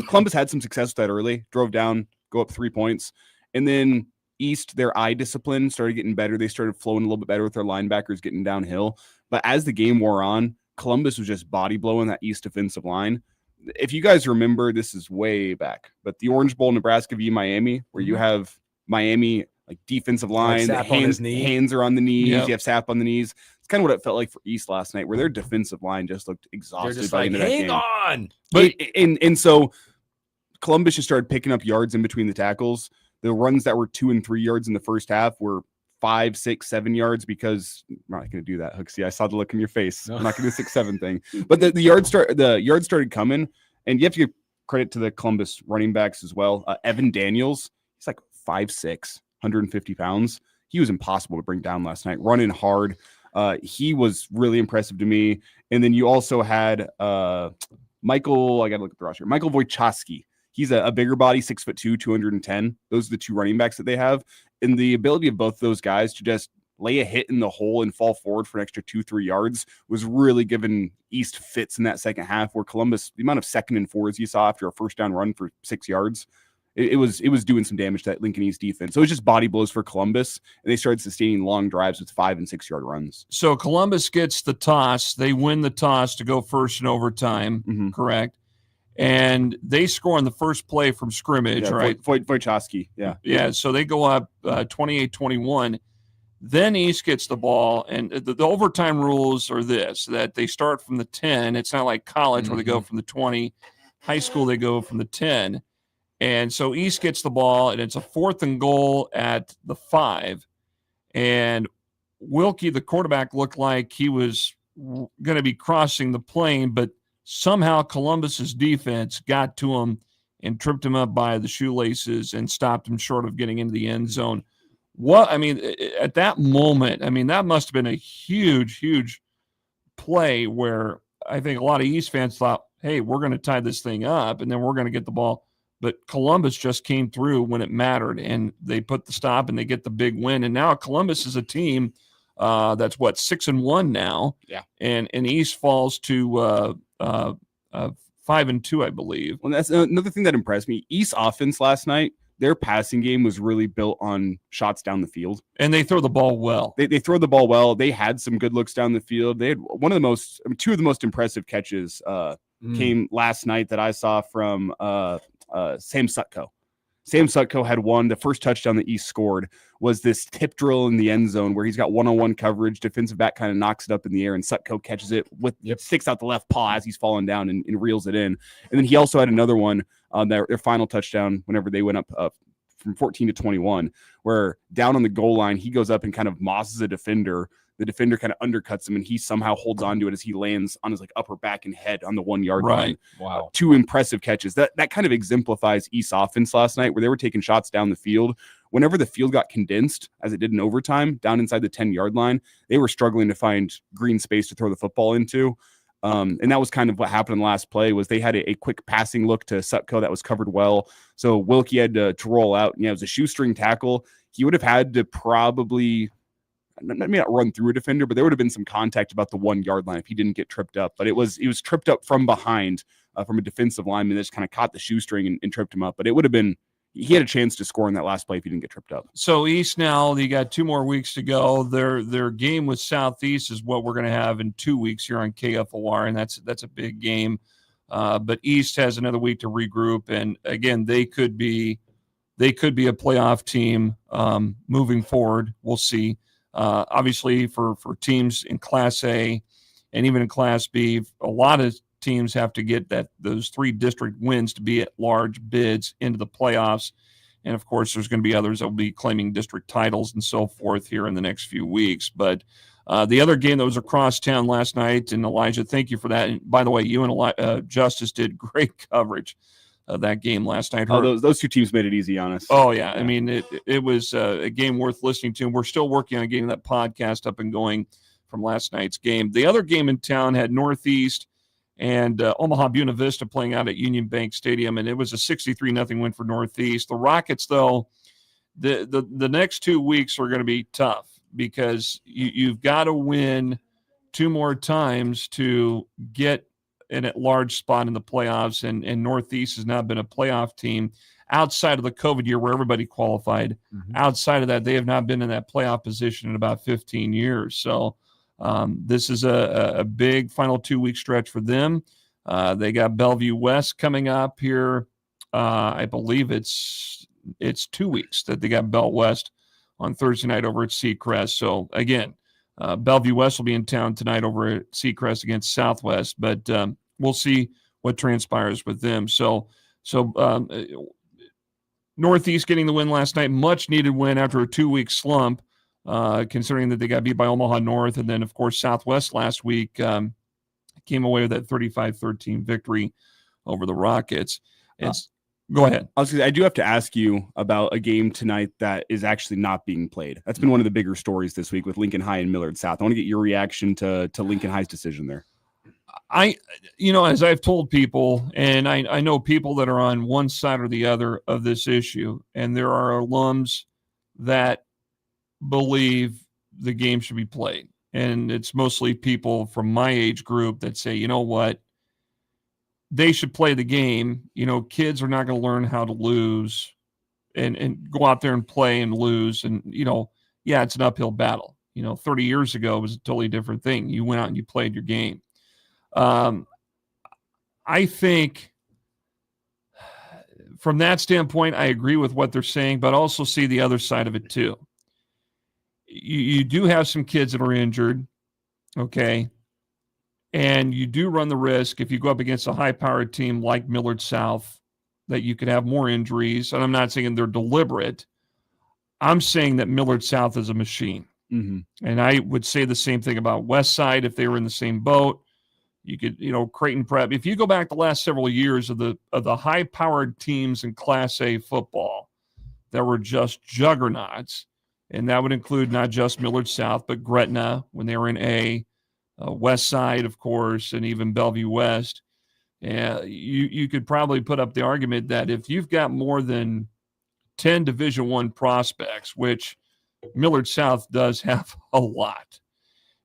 Columbus had some success with that early, drove down, go up 3 points. And then East, their eye discipline started getting better. They started flowing a little bit better with their linebackers getting downhill. But as the game wore on, Columbus was just body blowing that East defensive line. If you guys remember, this is way back, but the Orange Bowl, Nebraska v. Miami, where you have Miami like defensive line, Like hands are on the knees, Yep. you have Sapp on the knees. It's kind of what it felt like for East last night, where their defensive line just looked They're exhausted just by like, the end of that hang game. on. But and so Columbus just started picking up yards in between the tackles. The runs that were 2 and 3 yards in the first half were 5, 6, 7 yards because I'm not going to do that, Hooksy. I saw the look in your face. No. I'm not going to do the 6, 7 thing. But the yards started coming, and you have to give credit to the Columbus running backs as well. Evan Daniels, he's like 5'6", 150 pounds. He was impossible to bring down last night, running hard. He was really impressive to me. And then you also had Michael, I got to look at the roster. Michael Wojciechowski. He's a bigger body, 6'2", 210. Those are the two running backs that they have. And the ability of both those guys to just lay a hit in the hole and fall forward for an extra 2-3 yards was really giving East fits in that second half, where Columbus, the amount of 2nd and 4s you saw after a first down run for 6 yards, it was doing some damage to that Lincoln East defense. So it was just body blows for Columbus, and they started sustaining long drives with 5 and 6 yard runs. So Columbus gets the toss. They win the toss to go first in overtime, correct? And they score on the first play from scrimmage, right? Wojciechowski, Yeah, so they go up 28-21. Then East gets the ball, and the overtime rules are this, that they start from the 10. It's not like college where they go from the 20. High school, they go from the 10. And so East gets the ball, and it's a 4th and goal at the 5. And Wilkie, the quarterback, looked like he was going to be crossing the plane, but somehow Columbus's defense got to him and tripped him up by the shoelaces and stopped him short of getting into the end zone. At that moment, that must have been a huge, huge play where I think a lot of East fans thought, hey, we're going to tie this thing up and then we're going to get the ball. But Columbus just came through when it mattered, and they put the stop and they get the big win. And now Columbus is a team that's 6-1 now. Yeah. And East falls to 5-2, I believe. Well, that's another thing that impressed me. East offense last night, their passing game was really built on shots down the field. And they throw the ball well. They throw the ball well. They had some good looks down the field. They had two of the most impressive catches came last night that I saw from Sam Sutko. Sam Sutko had one. The first touchdown that East scored was this tip drill in the end zone where he's got one-on-one coverage. Defensive back kind of knocks it up in the air, and Sutko catches it sticks out the left paw as he's falling down and reels it in. And then he also had another one on their final touchdown whenever they went up from 14-21, where down on the goal line, he goes up and kind of mosses a defender. The defender kind of undercuts him, and he somehow holds on to it as he lands on his upper back and head on the 1 yard line. Wow. 2 impressive catches. That kind of exemplifies East offense last night, where they were taking shots down the field. Whenever the field got condensed, as it did in overtime, down inside the 10-yard line, they were struggling to find green space to throw the football into. And that was kind of what happened in the last play, was they had a quick passing look to Sutko that was covered well. So Wilkie had to roll out. It was a shoestring tackle. He would have had to probably maybe not run through a defender, but there would have been some contact about the 1 yard line if he didn't get tripped up. But he was tripped up from behind from a defensive lineman that just kind of caught the shoestring and tripped him up. But it would have been, he had a chance to score in that last play if he didn't get tripped up. So East now, you got 2 more weeks to go. Their game with Southeast is what we're going to have in 2 weeks here on KFOR, and that's a big game. But East has another week to regroup, and again, they could be a playoff team moving forward. We'll see. Obviously, for teams in Class A and even in Class B, a lot of teams have to get those 3 district wins to be at large bids into the playoffs. And, of course, there's going to be others that will be claiming district titles and so forth here in the next few weeks. But the other game that was across town last night, and Elijah, thank you for that. And by the way, you and Justice did great coverage of that game last night. Those 2 teams made it easy on us. Oh, yeah. I mean, it was a game worth listening to. And we're still working on getting that podcast up and going from last night's game. The other game in town had Northeast and Omaha Buena Vista playing out at Union Bank Stadium, and it was a 63-0 win for Northeast. The Rockets, though, the next 2 weeks are going to be tough because you've got to win 2 more times to get an at-large spot in the playoffs, and Northeast has not been a playoff team outside of the COVID year where everybody qualified. Outside of that, they have not been in that playoff position in about 15 years. So this is a big final 2-week stretch for them. They got Bellevue West coming up here. I believe it's 2 weeks that they got Bell West on Thursday night over at Seacrest. So again, Bellevue West will be in town tonight over at Seacrest against Southwest, but we'll see what transpires with them. So So Northeast getting the win last night, much needed win after a 2-week slump, considering that they got beat by Omaha North. And then, of course, Southwest last week came away with that 35-13 victory over the Rockets. Go ahead. I do have to ask you about a game tonight that is actually not being played. That's been one of the bigger stories this week with Lincoln High and Millard South. I want to get your reaction to Lincoln High's decision there. As I've told people, and I know people that are on one side or the other of this issue, and there are alums that believe the game should be played. And it's mostly people from my age group that say, you know what, they should play the game. Kids are not going to learn how to lose and go out there and play and lose. And, it's an uphill battle. 30 years ago, it was a totally different thing. You went out and you played your game. I think from that standpoint, I agree with what they're saying, but also see the other side of it too. You do have some kids that are injured, okay? And you do run the risk if you go up against a high-powered team like Millard South that you could have more injuries. And I'm not saying they're deliberate. I'm saying that Millard South is a machine. Mm-hmm. And I would say the same thing about West Side if they were in the same boat. You could, Creighton Prep. If you go back the last several years of the high-powered teams in Class A football that were just juggernauts, and that would include not just Millard South, but Gretna when they were in A, West Side, of course, and even Bellevue West. You could probably put up the argument that if you've got more than 10 Division I prospects, which Millard South does have a lot,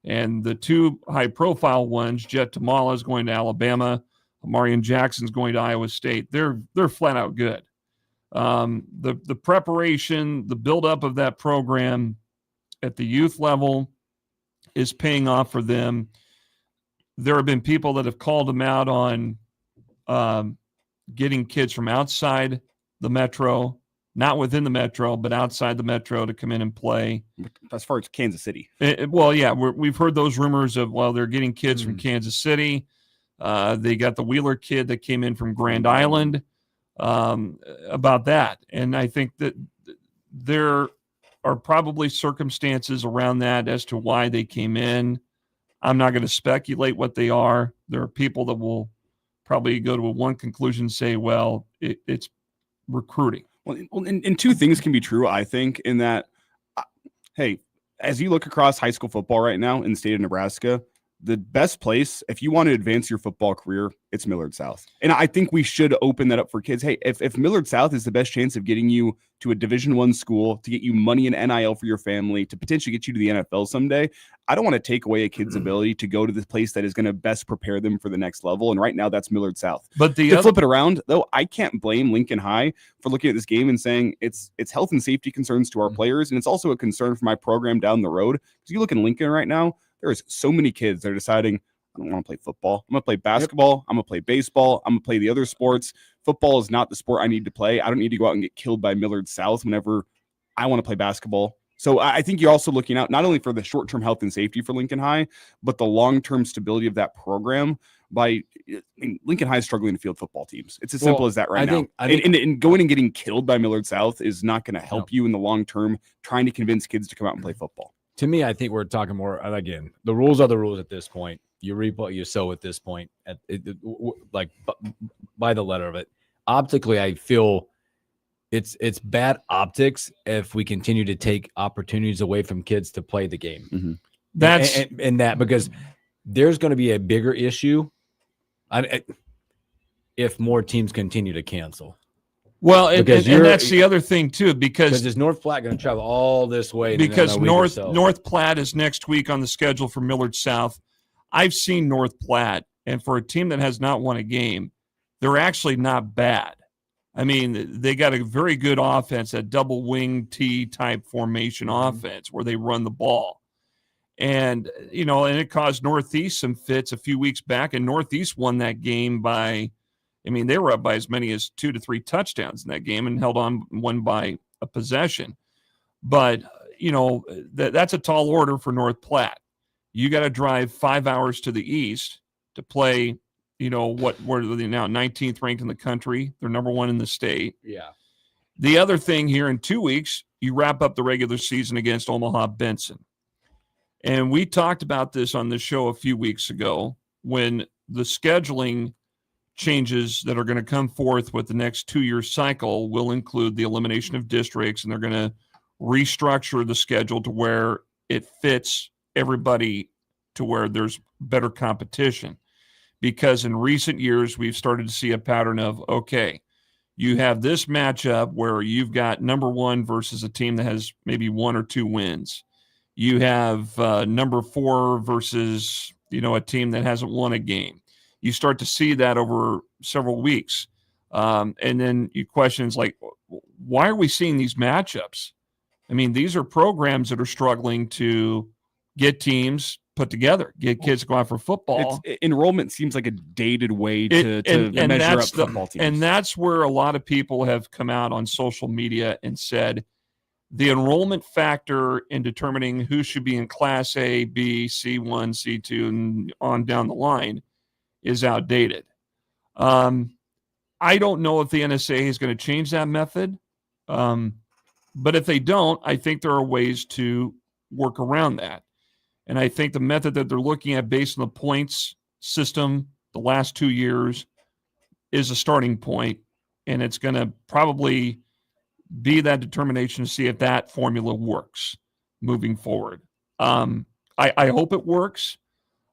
and the two high-profile ones, Jet Tamala is going to Alabama, Amarian Jackson's going to Iowa State. They're flat out good. The preparation, the buildup of that program at the youth level is paying off for them. There have been people that have called them out on getting kids from outside the metro, not within the metro, but outside the metro to come in and play. As far as Kansas City. We've heard those rumors of, they're getting kids from Kansas City. They got the Wheeler kid that came in from Grand Island. About that. And I think that there are probably circumstances around that as to why they came in. I'm not going to speculate what they are. There are people that will probably go to one conclusion and say, it's recruiting. And two things can be true, I think, in that, hey, as you look across high school football right now in the state of Nebraska, the best place, if you want to advance your football career, it's Millard South. And I think we should open that up for kids. Hey, if Millard South is the best chance of getting you to a Division I school, to get you money in NIL for your family, to potentially get you to the NFL someday, I don't want to take away a kid's ability to go to the place that is going to best prepare them for the next level. And right now, that's Millard South. But flip it around, though, I can't blame Lincoln High for looking at this game and saying it's health and safety concerns to our players, and it's also a concern for my program down the road. Because you look in Lincoln right now, there is so many kids that are deciding, I don't want to play football. I'm going to play basketball. I'm going to play baseball. I'm going to play the other sports. Football is not the sport I need to play. I don't need to go out and get killed by Millard South whenever I want to play basketball. So I think you're also looking out not only for the short-term health and safety for Lincoln High, but the long-term stability of that program. Lincoln High is struggling to field football teams. It's as simple as that right now. And going and getting killed by Millard South is not going to help you in the long term trying to convince kids to come out and play football. To me, I think we're talking more, again, the rules are the rules at this point. You reap what you sow at this point, by the letter of it. Optically, I feel it's bad optics if we continue to take opportunities away from kids to play the game. Mm-hmm. That's and that, because there's going to be a bigger issue if more teams continue to cancel. Well, and that's the other thing too, because is North Platte going to travel all this way? Because North Platte is next week on the schedule for Millard South. I've seen North Platte, and for a team that has not won a game, they're actually not bad. I mean, they got a very good offense, a double wing T type formation offense where they run the ball. And, and it caused Northeast some fits a few weeks back, and Northeast won that game by, they were up by as many as 2 to 3 touchdowns in that game and held on, won by a possession. But, that's a tall order for North Platte. You got to drive 5 hours to the east to play, where they're now 19th ranked in the country. They're number 1 in the state. Yeah. The other thing here in 2 weeks, you wrap up the regular season against Omaha Benson. And we talked about this on the show a few weeks ago when the scheduling changes that are going to come forth with the next 2-year cycle will include the elimination of districts, and they're going to restructure the schedule to where it fits everybody to where there's better competition. Because in recent years, we've started to see a pattern of, okay, you have this matchup where you've got number 1 versus a team that has maybe 1 or 2 wins. You have number 4 versus, a team that hasn't won a game. You start to see that over several weeks. And then you questions like, why are we seeing these matchups? I mean, these are programs that are struggling to get teams put together, get kids to go out for football. Enrollment seems like a dated way to measure up football teams. And that's where a lot of people have come out on social media and said the enrollment factor in determining who should be in Class A, B, C1, C2, and on down the line is outdated. I don't know if the NSA is going to change that method. But if they don't, I think there are ways to work around that. And I think the method that they're looking at based on the points system the last 2 years is a starting point, and it's going to probably be that determination to see if that formula works moving forward. I hope it works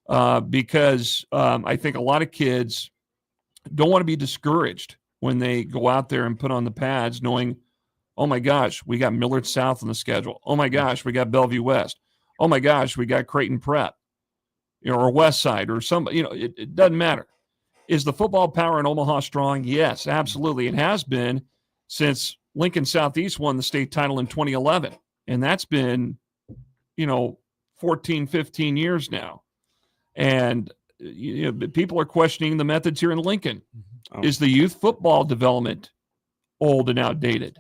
because I think a lot of kids don't want to be discouraged when they go out there and put on the pads knowing, oh my gosh, we got Millard South on the schedule. Oh my gosh, we got Bellevue West. Oh my gosh, we got Creighton Prep, or West Side, or somebody. It doesn't matter. Is the football power in Omaha strong? Yes, absolutely. It has been since Lincoln Southeast won the state title in 2011, and that's been, 14, 15 years now. And people are questioning the methods here in Lincoln. Is the youth football development old and outdated?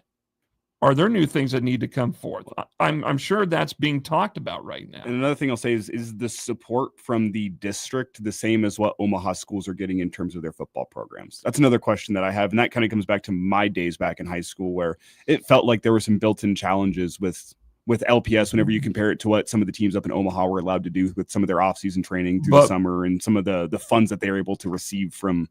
Are there new things that need to come forth? I'm sure that's being talked about right now. And another thing I'll say is the support from the district the same as what Omaha schools are getting in terms of their football programs? That's another question that I have. And that kind of comes back to my days back in high school where it felt like there were some built-in challenges with LPS whenever you compare it to what some of the teams up in Omaha were allowed to do with some of their off-season training through the summer and some of the funds that they were able to receive from,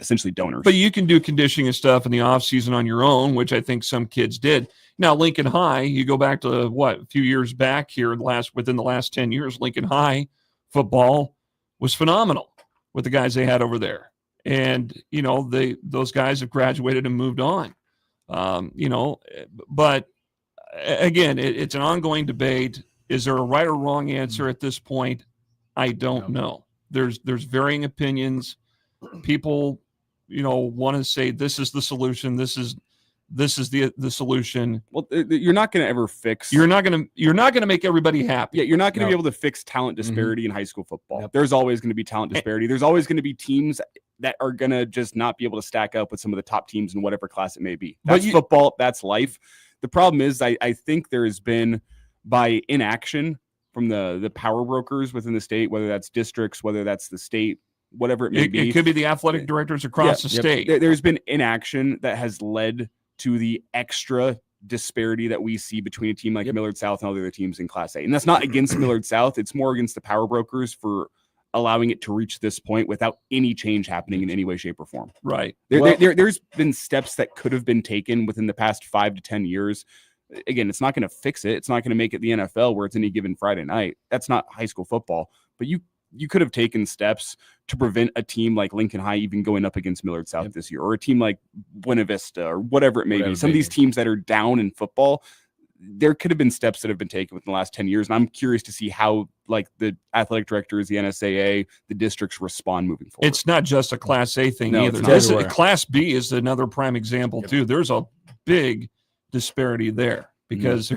essentially donors. But you can do conditioning and stuff in the off season on your own, which I think some kids did. Now, Lincoln High, you go back to a few years back here, within the last 10 years, Lincoln High football was phenomenal with the guys they had over there. And, those guys have graduated and moved on. But again, it's an ongoing debate. Is there a right or wrong answer at this point? I don't know. There's varying opinions. People, want to say this is the solution. This is the solution. Well, you're not going to ever fix. You're not going to make everybody happy. Yeah, you're not going to be able to fix talent disparity in high school football. Yep. There's always going to be talent disparity. There's always going to be teams that are going to just not be able to stack up with some of the top teams in whatever class it may be. That's football. That's life. The problem is, I think there has been, by inaction from the power brokers within the state, whether that's districts, whether that's the state, whatever it may be. It could be the athletic directors across the state. There's been inaction that has led to the extra disparity that we see between a team like Millard South and all the other teams in Class A. And that's not against Millard South. It's more against the power brokers for allowing it to reach this point without any change happening in any way, shape, or form. Right. There's been steps that could have been taken within the past 5 to 10 years. Again, it's not going to fix it. It's not going to make it the NFL where it's any given Friday night. That's not high school football. But you could have taken steps to prevent a team like Lincoln High even going up against Millard South this year, or a team like Buena Vista, or whatever it may be. Some of these teams that are down in football, there could have been steps that have been taken within the last 10 years. And I'm curious to see how, the athletic directors, the NSAA, the districts respond moving forward. It's not just a Class A thing either. Class B is another prime example too. There's a big disparity there because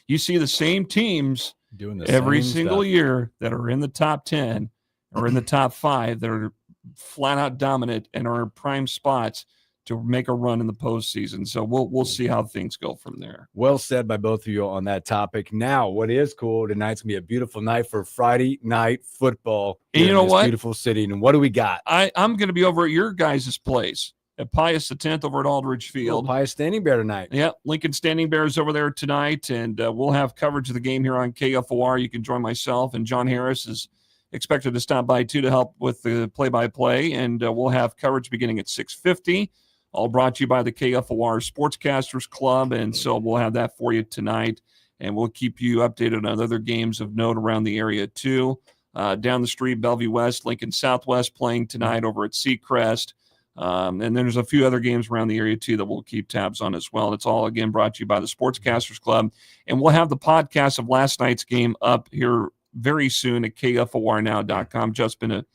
you see the same teams doing every single year that are in the top 10 or in the top 5 that are flat out dominant and are in prime spots to make a run in the postseason. So we'll see how things go from there. Well said by both of you on that topic. Now, what is cool tonight's gonna be a beautiful night for Friday night football. And you know what? Beautiful city. And what do we got? I'm going to be over at your guys' place at Pius X over at Aldridge Field. Pius Standing Bear tonight. Yeah, Lincoln Standing Bears over there tonight, and we'll have coverage of the game here on KFOR. You can join myself, and John Harris is expected to stop by too to help with the play-by-play, and we'll have coverage beginning at 6:50. All brought to you by the KFOR Sportscasters Club, and so we'll have that for you tonight, and we'll keep you updated on other games of note around the area too. Down the street, Bellevue West, Lincoln Southwest playing tonight over at Seacrest. And then there's a few other games around the area too that we'll keep tabs on as well. It's all, again, brought to you by the Sportscasters Club. And we'll have the podcast of last night's game up here very soon at KFORnow.com. Just been a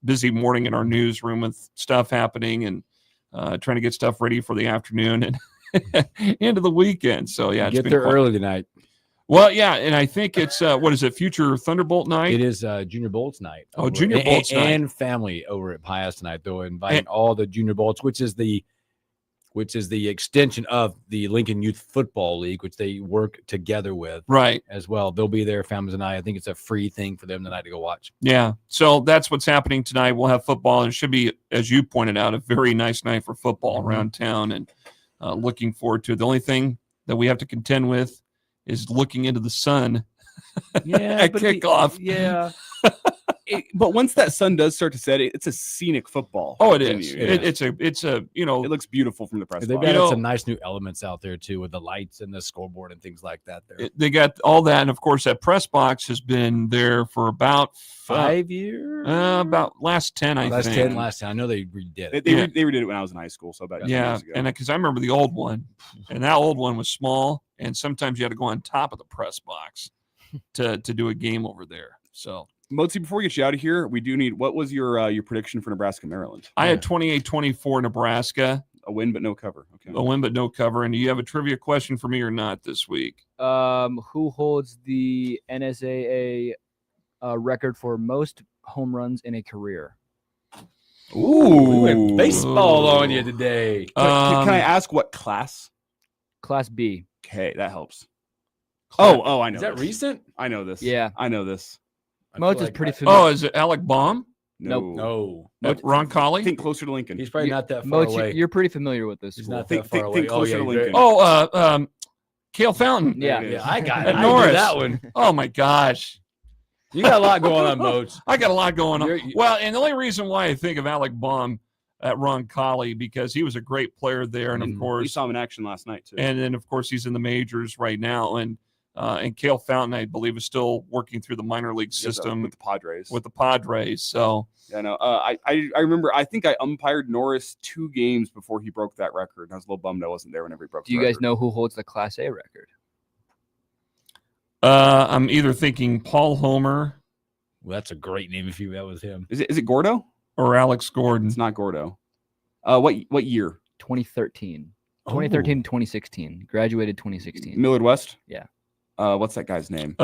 busy morning in our newsroom with stuff happening and trying to get stuff ready for the afternoon and into the weekend. So, yeah. Get there early tonight. Well, yeah, and I think it's, what is it, Future Thunderbolt night? It is Junior Bolts night. Oh, Junior Bolts night. And family over at Pius tonight, though, inviting all the Junior Bolts, which is the extension of the Lincoln Youth Football League, which they work together with. Right. As well. They'll be there, families and I think it's a free thing for them tonight to go watch. Yeah, so that's what's happening tonight. We'll have football, and it should be, as you pointed out, a very nice night for football around town, and looking forward to it. The only thing that we have to contend with is looking into the sun at kickoff. But once that sun does start to set, it's a scenic football. Oh, it is. venue. It's a you know, it looks beautiful from the press They've box. got some nice new elements out there too, with the lights and the scoreboard and things like that. There, they got all that, and of course, that press box has been there for about 5 years. About last 10, I think. Last 10. I know they redid it. They redid it when I was in high school, so about 10 years ago. And because I remember the old one, and that old one was small, and sometimes you had to go on top of the press box to do a game over there. So. Motzi, before we get you out of here, we do need, what was your prediction for Nebraska, Maryland? I had 28-24 Nebraska. A win, but no cover. Okay. A win, but no cover. And do you have a trivia question for me or not this week? Who holds the NSAA record for most home runs in a career? Ooh, we went baseball on you today. Can I ask what class? Class B. Okay, that helps. Oh, I know. Is that recent? I know this. Yeah. I know this. Moats is pretty familiar. Oh, is it Alec Baum? No. Ron Colley? Think closer to Lincoln. He's probably not that far Moats, away. you're pretty familiar with this. He's school. not that far away. Think closer to Lincoln. Cale Fountain. Yeah. I got it. At I Norris. knew that one. Oh, my gosh. You got a lot going on, Moats. I got a lot going on. Well, and the only reason why I think of Alec Baum at Ron Colley, because he was a great player there. And, of course, we saw him in action last night, too. And then, of course, he's in the majors right now. And Cale Fountain, I believe, is still working through the minor league system with the Padres. So yeah, no, I remember. I think I umpired Norris 2 games before he broke that record. I was a little bummed I wasn't there whenever he broke. Do you guys know who holds the Class A record? I'm either thinking Paul Homer. Well, that's a great name if that was him. Is it Gordo or Alex Gordon? It's not Gordo. What year? 2013. 2013, 2016. Graduated 2016. Millard West. Yeah. What's that guy's name?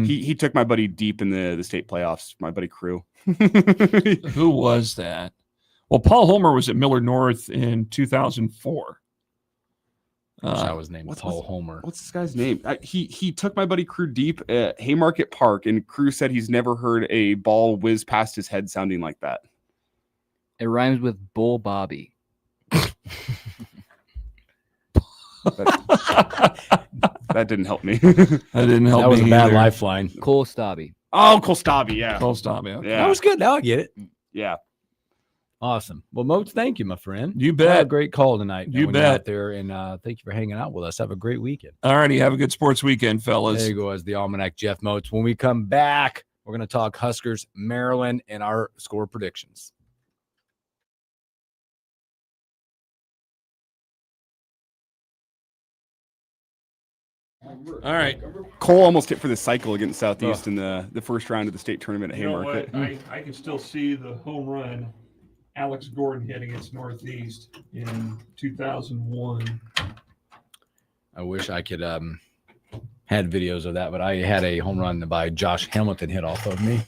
He took my buddy deep in the state playoffs. My buddy Crew. Who was that? Well, Paul Homer was at Millard North in 2004. I was named Paul Homer. What's this guy's name? He took my buddy Crew deep at Haymarket Park, and Crew said he's never heard a ball whiz past his head sounding like that. It rhymes with Bull Bobby. That didn't help me. That didn't help me. That was a bad either. lifeline. Cole Stabby. Oh, Cole Stabby, yeah. Cole Stabby. Okay. Yeah. That was good. Now I get it. Yeah. Awesome. Well, Moats, thank you, my friend. You What a bet. great call tonight. You when you're bet. out there, and thank you for hanging out with us. Have a great weekend. All righty. Have a good sports weekend, fellas. There you go, as the Almanac, Jeff Moats. When we come back, we're going to talk Huskers, Maryland, and our score predictions. All right. Cole almost hit for the cycle against Southeast in the first round of the state tournament at You know Haymarket. what? I can still see the home run Alex Gordon hit against Northeast in 2001. I wish I could had videos of that, but I had a home run by Josh Hamilton hit off of me.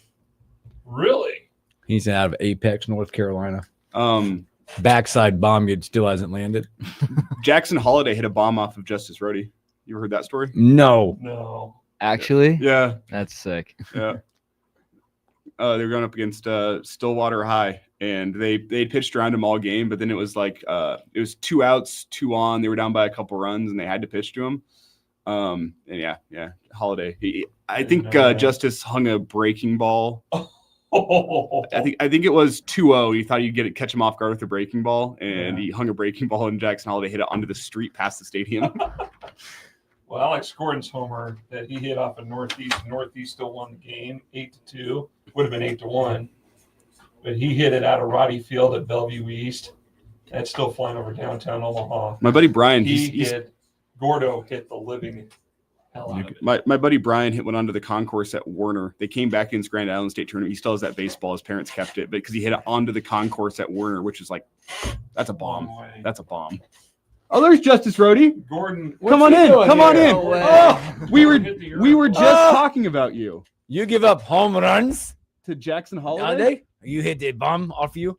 Really? He's out of Apex, North Carolina. backside bomb it still hasn't landed. Jackson Holiday hit a bomb off of Justice Rhodey. You ever heard that story? No. Actually? Yeah. That's sick. Yeah. They were going up against Stillwater High, and they pitched around him all game, but then it was like it was 2 outs, 2 on. They were down by a couple runs, and they had to pitch to him. And yeah, Holiday. I think Justice hung a breaking ball. I think it was 2-0. He thought you'd catch him off guard with a breaking ball, and he hung a breaking ball, and Jackson Holiday hit it onto the street past the stadium. Well, Alex Gordon's homer that he hit off of Northeast. Northeast still won the game 8-2. Would have been 8-1. But he hit it out of Roddy Field at Bellevue East. That's still flying over downtown Omaha. My buddy Brian, Gordo hit the living hell out of it. My buddy Brian hit one onto the concourse at Warner. They came back against Grand Island State Tournament. He still has that baseball. His parents kept it, but because he hit it onto the concourse at Warner, which is like, that's a bomb. That's a bomb. Oh, there's Justice Rhodey. Gordon, come on in. Come on in. No way. Oh, we were just talking about you. You give up home runs to Jackson Holiday? You hit the bomb off you?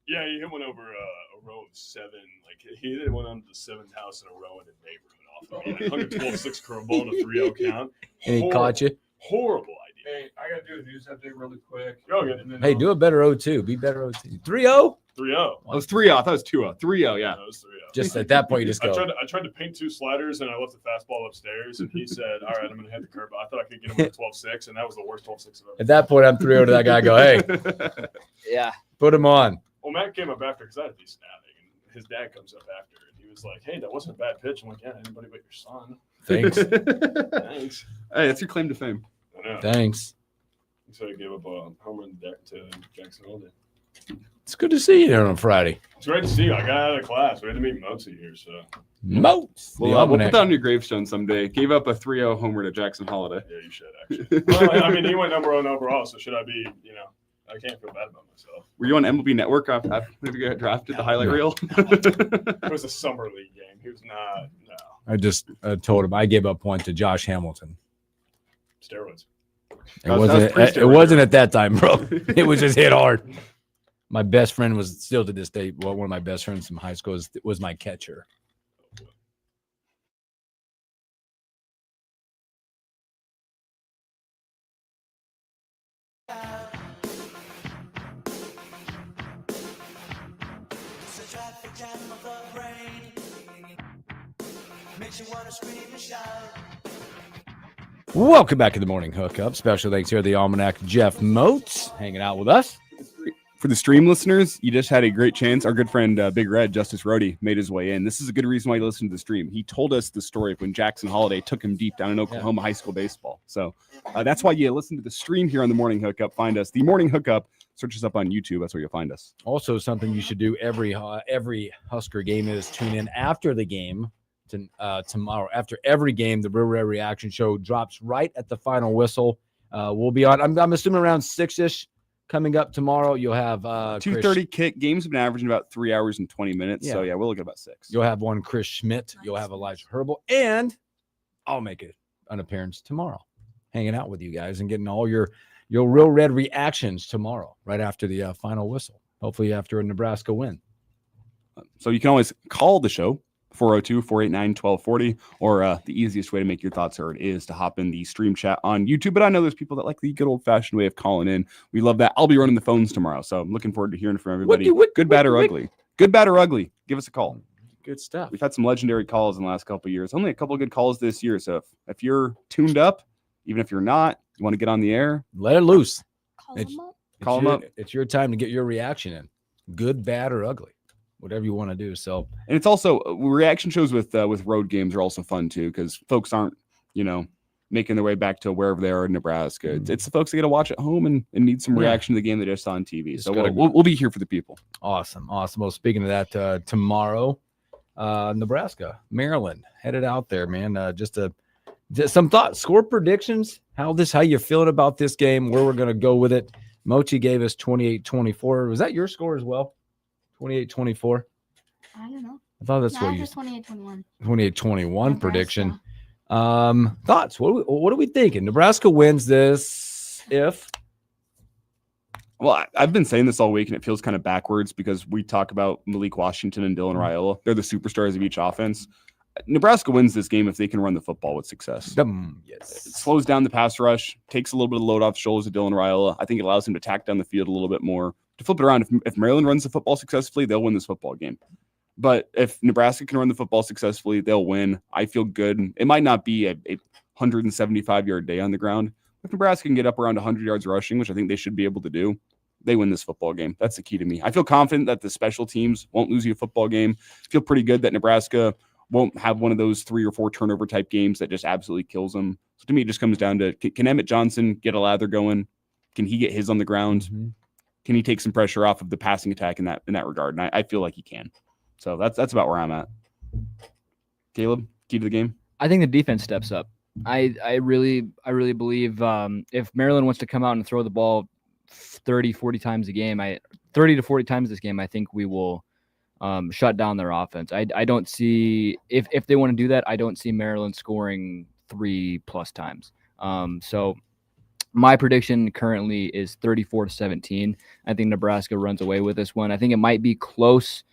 Yeah, he hit one over a row of 7. Like he hit one onto the 7th house in a row in the neighborhood off of me. 112-6 curveball and a 3-0 count. And he caught you? Horrible idea. Hey, I got to do a news update really quick. Oh, good. Hey, do a better 0-2. Be better 0-2. 3-0? 3-0. It was 3-0. I thought it was 2-0. 3-0, yeah. No, it was 3-0. Just at that point, you just go. I tried to paint 2 sliders, and I left the fastball upstairs, and he said, all right, I'm going to hit the curve. I thought I could get him with a 12-6, and that was the worst 12-6 I've ever. At that point, I'm 3-0 to that guy. I go, hey. Yeah. Put him on. Well, Matt came up after because I had a decent outing, and his dad comes up after, and he was like, hey, that wasn't a bad pitch. I'm like, yeah, anybody but your son. Thanks. Thanks. Hey, that's your claim to fame. I know. Thanks. So I gave up a home run to Jackson Holiday. It's good to see you there on Friday. It's great to see you. I got out of class. We had to meet Mozi here, so. Moats. Well, we'll put that on your gravestone someday. Gave up a 3-0 homer to Jackson Holiday. Yeah, you should, actually. Well, I mean, he went number 1 overall, so should I be, I can't feel bad about myself. Were you on MLB Network after you got drafted, the highlight reel? It was a summer league game. He was not, no. I just told him I gave up one to Josh Hamilton. Steroids. It wasn't at that time, bro. It was just hit hard. My best friend was still to this day. Well, one of my best friends from high school was my catcher. Welcome back to the Morning Hookup. Special thanks here at the Almanac. Jeff Moats hanging out with us. For the stream listeners, you just had a great chance. Our good friend Big Red, Justice Rhodey, made his way in. This is a good reason why you listen to the stream. He told us the story of when Jackson Holiday took him deep down in Oklahoma high school baseball. So that's why you listen to the stream here on the Morning Hookup. Find us, the Morning Hookup. Search us up on YouTube. That's where you'll find us. Also, something you should do every Husker game is tune in after the game tomorrow. After every game, the Real Red Reaction Show drops right at the final whistle. We'll be on. I'm assuming around 6-ish. Coming up tomorrow, you'll have 2:30 kick. Games have been averaging about 3 hours and 20 minutes. Yeah. So yeah, we'll look at about 6. You'll have one Chris Schmidt. You'll have Elijah Herbal, and I'll make an appearance tomorrow, hanging out with you guys and getting all your Real Red reactions tomorrow, right after the final whistle. Hopefully after a Nebraska win. So you can always call the show. 402-489-1240, or the easiest way to make your thoughts heard is to hop in the stream chat on YouTube. But I know there's people that like the good old-fashioned way of calling in. We love that. I'll be running the phones tomorrow, so I'm looking forward to hearing from everybody. Good, bad, or ugly. Good, bad, or ugly. Give us a call. Good stuff. We've had some legendary calls in the last couple of years. Only a couple of good calls this year. So if you're tuned up, even if you're not, you want to get on the air, let it loose. Call them up. It's your time to get your reaction in. Good, bad, or ugly. Whatever you want to do. So, and it's also reaction shows with road games are also fun too, because folks aren't, making their way back to wherever they are in Nebraska. Mm-hmm. It's the folks that get to watch at home and need some reaction to the game they just saw on TV. So we'll be here for the people. Awesome. Well, speaking of that, tomorrow, Nebraska, Maryland, headed out there, man. Just some thoughts, score predictions. How you feeling about this game? Where we're gonna go with it? Mochi gave us 28-24. Was that your score as well? 28-24. I don't know. I thought that's what you 28-21. 28-21 prediction. Thoughts? What are we thinking? Nebraska wins this if Well, I've been saying this all week, and it feels kind of backwards because we talk about Malik Washington and Dylan Raiola. They're the superstars of each offense. Nebraska wins this game if they can run the football with success. Yes. It slows down the pass rush, takes a little bit of load off the shoulders of Dylan Raiola. I think it allows him to tack down the field a little bit more. To flip it around, if Maryland runs the football successfully, they'll win this football game. But if Nebraska can run the football successfully, they'll win. I feel good. It might not be a 175-yard day on the ground. If Nebraska can get up around 100 yards rushing, which I think they should be able to do, they win this football game. That's the key to me. I feel confident that the special teams won't lose you a football game. I feel pretty good that Nebraska won't have one of those 3 or 4 turnover type games that just absolutely kills them. So to me, it just comes down to, can Emmett Johnson get a lather going? Can he get his on the ground? Mm-hmm. Can he take some pressure off of the passing attack in that regard? And I feel like he can. So that's about where I'm at. Caleb, key to the game? I think the defense steps up. I really believe if Maryland wants to come out and throw the ball 30 to 40 times this game, I think we will shut down their offense. I don't see if they want to do that, I don't see Maryland scoring 3+ times. So my prediction currently is 34-17. I think Nebraska runs away with this one. I think it might be close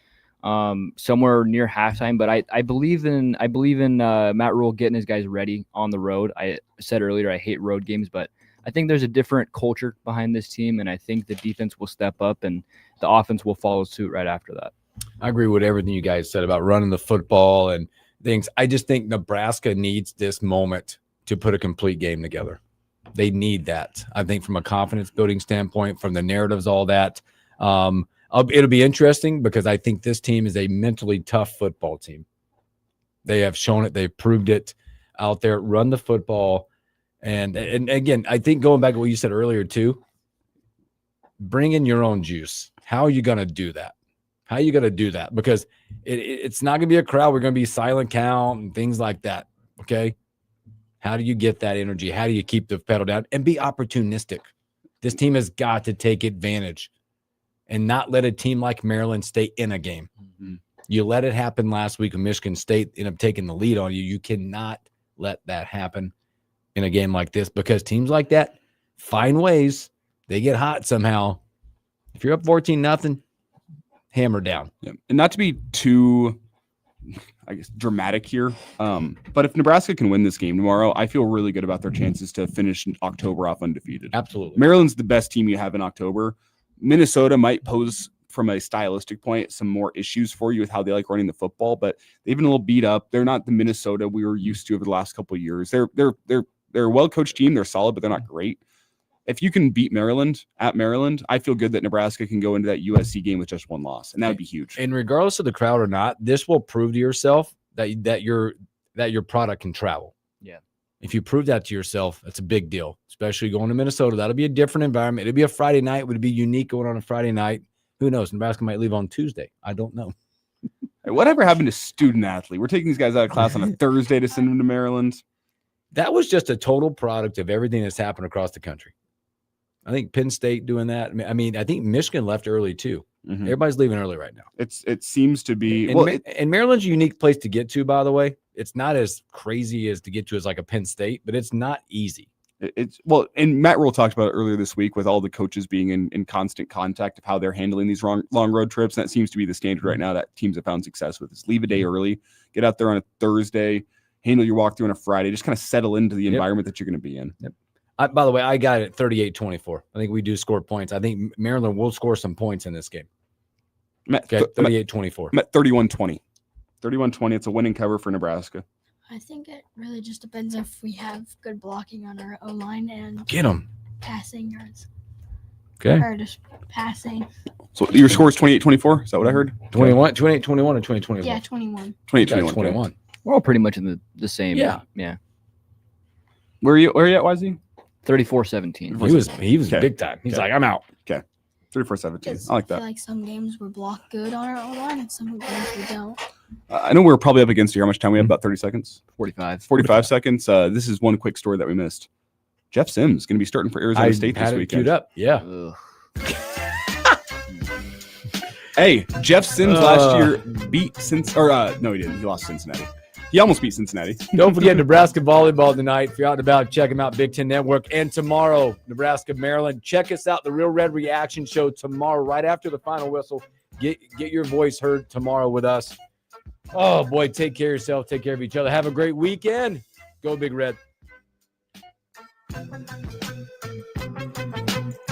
somewhere near halftime, but I believe in Matt Rule getting his guys ready on the road. I said earlier I hate road games, but I think there's a different culture behind this team, and I think the defense will step up and the offense will follow suit right after that. I agree with everything you guys said about running the football and things. I just think Nebraska needs this moment to put a complete game together. They need that. I think from a confidence building standpoint, from the narratives, all that. It'll be interesting because I think this team is a mentally tough football team. They have shown it. They've proved it out there. Run the football. And again, I think going back to what you said earlier too, bring in your own juice. How are you going to do that? How are you going to do that? Because it's not going to be a crowd. We're going to be silent count and things like that. Okay. How do you get that energy? How do you keep the pedal down and be opportunistic? This team has got to take advantage and not let a team like Maryland stay in a game. Mm-hmm. You let it happen last week when Michigan State ended up taking the lead on you. You cannot let that happen in a game like this because teams like that find ways. They get hot somehow. If you're up 14-0, hammer down. Yeah. And not to be too, I guess, dramatic here, but if Nebraska can win this game tomorrow, I feel really good about their chances to finish October off undefeated. Absolutely. Maryland's the best team you have in October. Minnesota might pose, from a stylistic point, some more issues for you with how they like running the football, but they've been a little beat up. They're not the Minnesota we were used to over the last couple of years. They're a well-coached team. They're solid, but they're not great. If you can beat Maryland at Maryland, I feel good that Nebraska can go into that USC game with just 1 loss, and that would be huge. And regardless of the crowd or not, this will prove to yourself that your product can travel. Yeah. If you prove that to yourself, that's a big deal, especially going to Minnesota. That'll be a different environment. It'll be a Friday night. Would it be unique going on a Friday night? Who knows? Nebraska might leave on Tuesday. I don't know. Hey, whatever happened to student athlete? We're taking these guys out of class on a Thursday to send them to Maryland. That was just a total product of everything that's happened across the country. I think Penn State doing that. I mean, I think Michigan left early too. Mm-hmm. Everybody's leaving early right now. It seems to be. And Maryland's a unique place to get to, by the way. It's not as crazy as to get to as like a Penn State, but it's not easy. And Matt Rule talked about it earlier this week with all the coaches being in constant contact of how they're handling these long road trips. And that seems to be the standard right now that teams have found success with. Is leave a day early, get out there on a Thursday, handle your walkthrough on a Friday, just kind of settle into the environment that you're going to be in. Yep. By the way, I got it 38-24. I think we do score points. I think Maryland will score some points in this game. Okay, 38-24. I'm at 31-20. 31-20. It's a winning cover for Nebraska. I think it really just depends if we have good blocking on our O-line and get them passing yards. Okay. Or just passing. So your score is 28-24? Is that what I heard? 28-21 or 20-21? Yeah, 21. 28-21. We're all pretty much in the same. Yeah. Yeah. Where are you at, YZ? 34-17. He was big time. He's like, I'm out. Okay. 34-17. I like that. I feel like some games we're blocked good on our O-line and some games we don't. I know we're probably up against you. How much time we have? About 30 seconds? 45 seconds. This is one quick story that we missed. Jeff Sims going to be starting for Arizona State this weekend. Queued up. Yeah. Hey, Jeff Sims last year beat no, he didn't. He lost Cincinnati. He almost beat Cincinnati. Don't forget Nebraska volleyball tonight. If you're out and about, check them out, Big Ten Network. And tomorrow, Nebraska, Maryland. Check us out, the Real Red Reaction Show tomorrow, right after the final whistle. Get your voice heard tomorrow with us. Oh, boy, take care of yourself. Take care of each other. Have a great weekend. Go Big Red.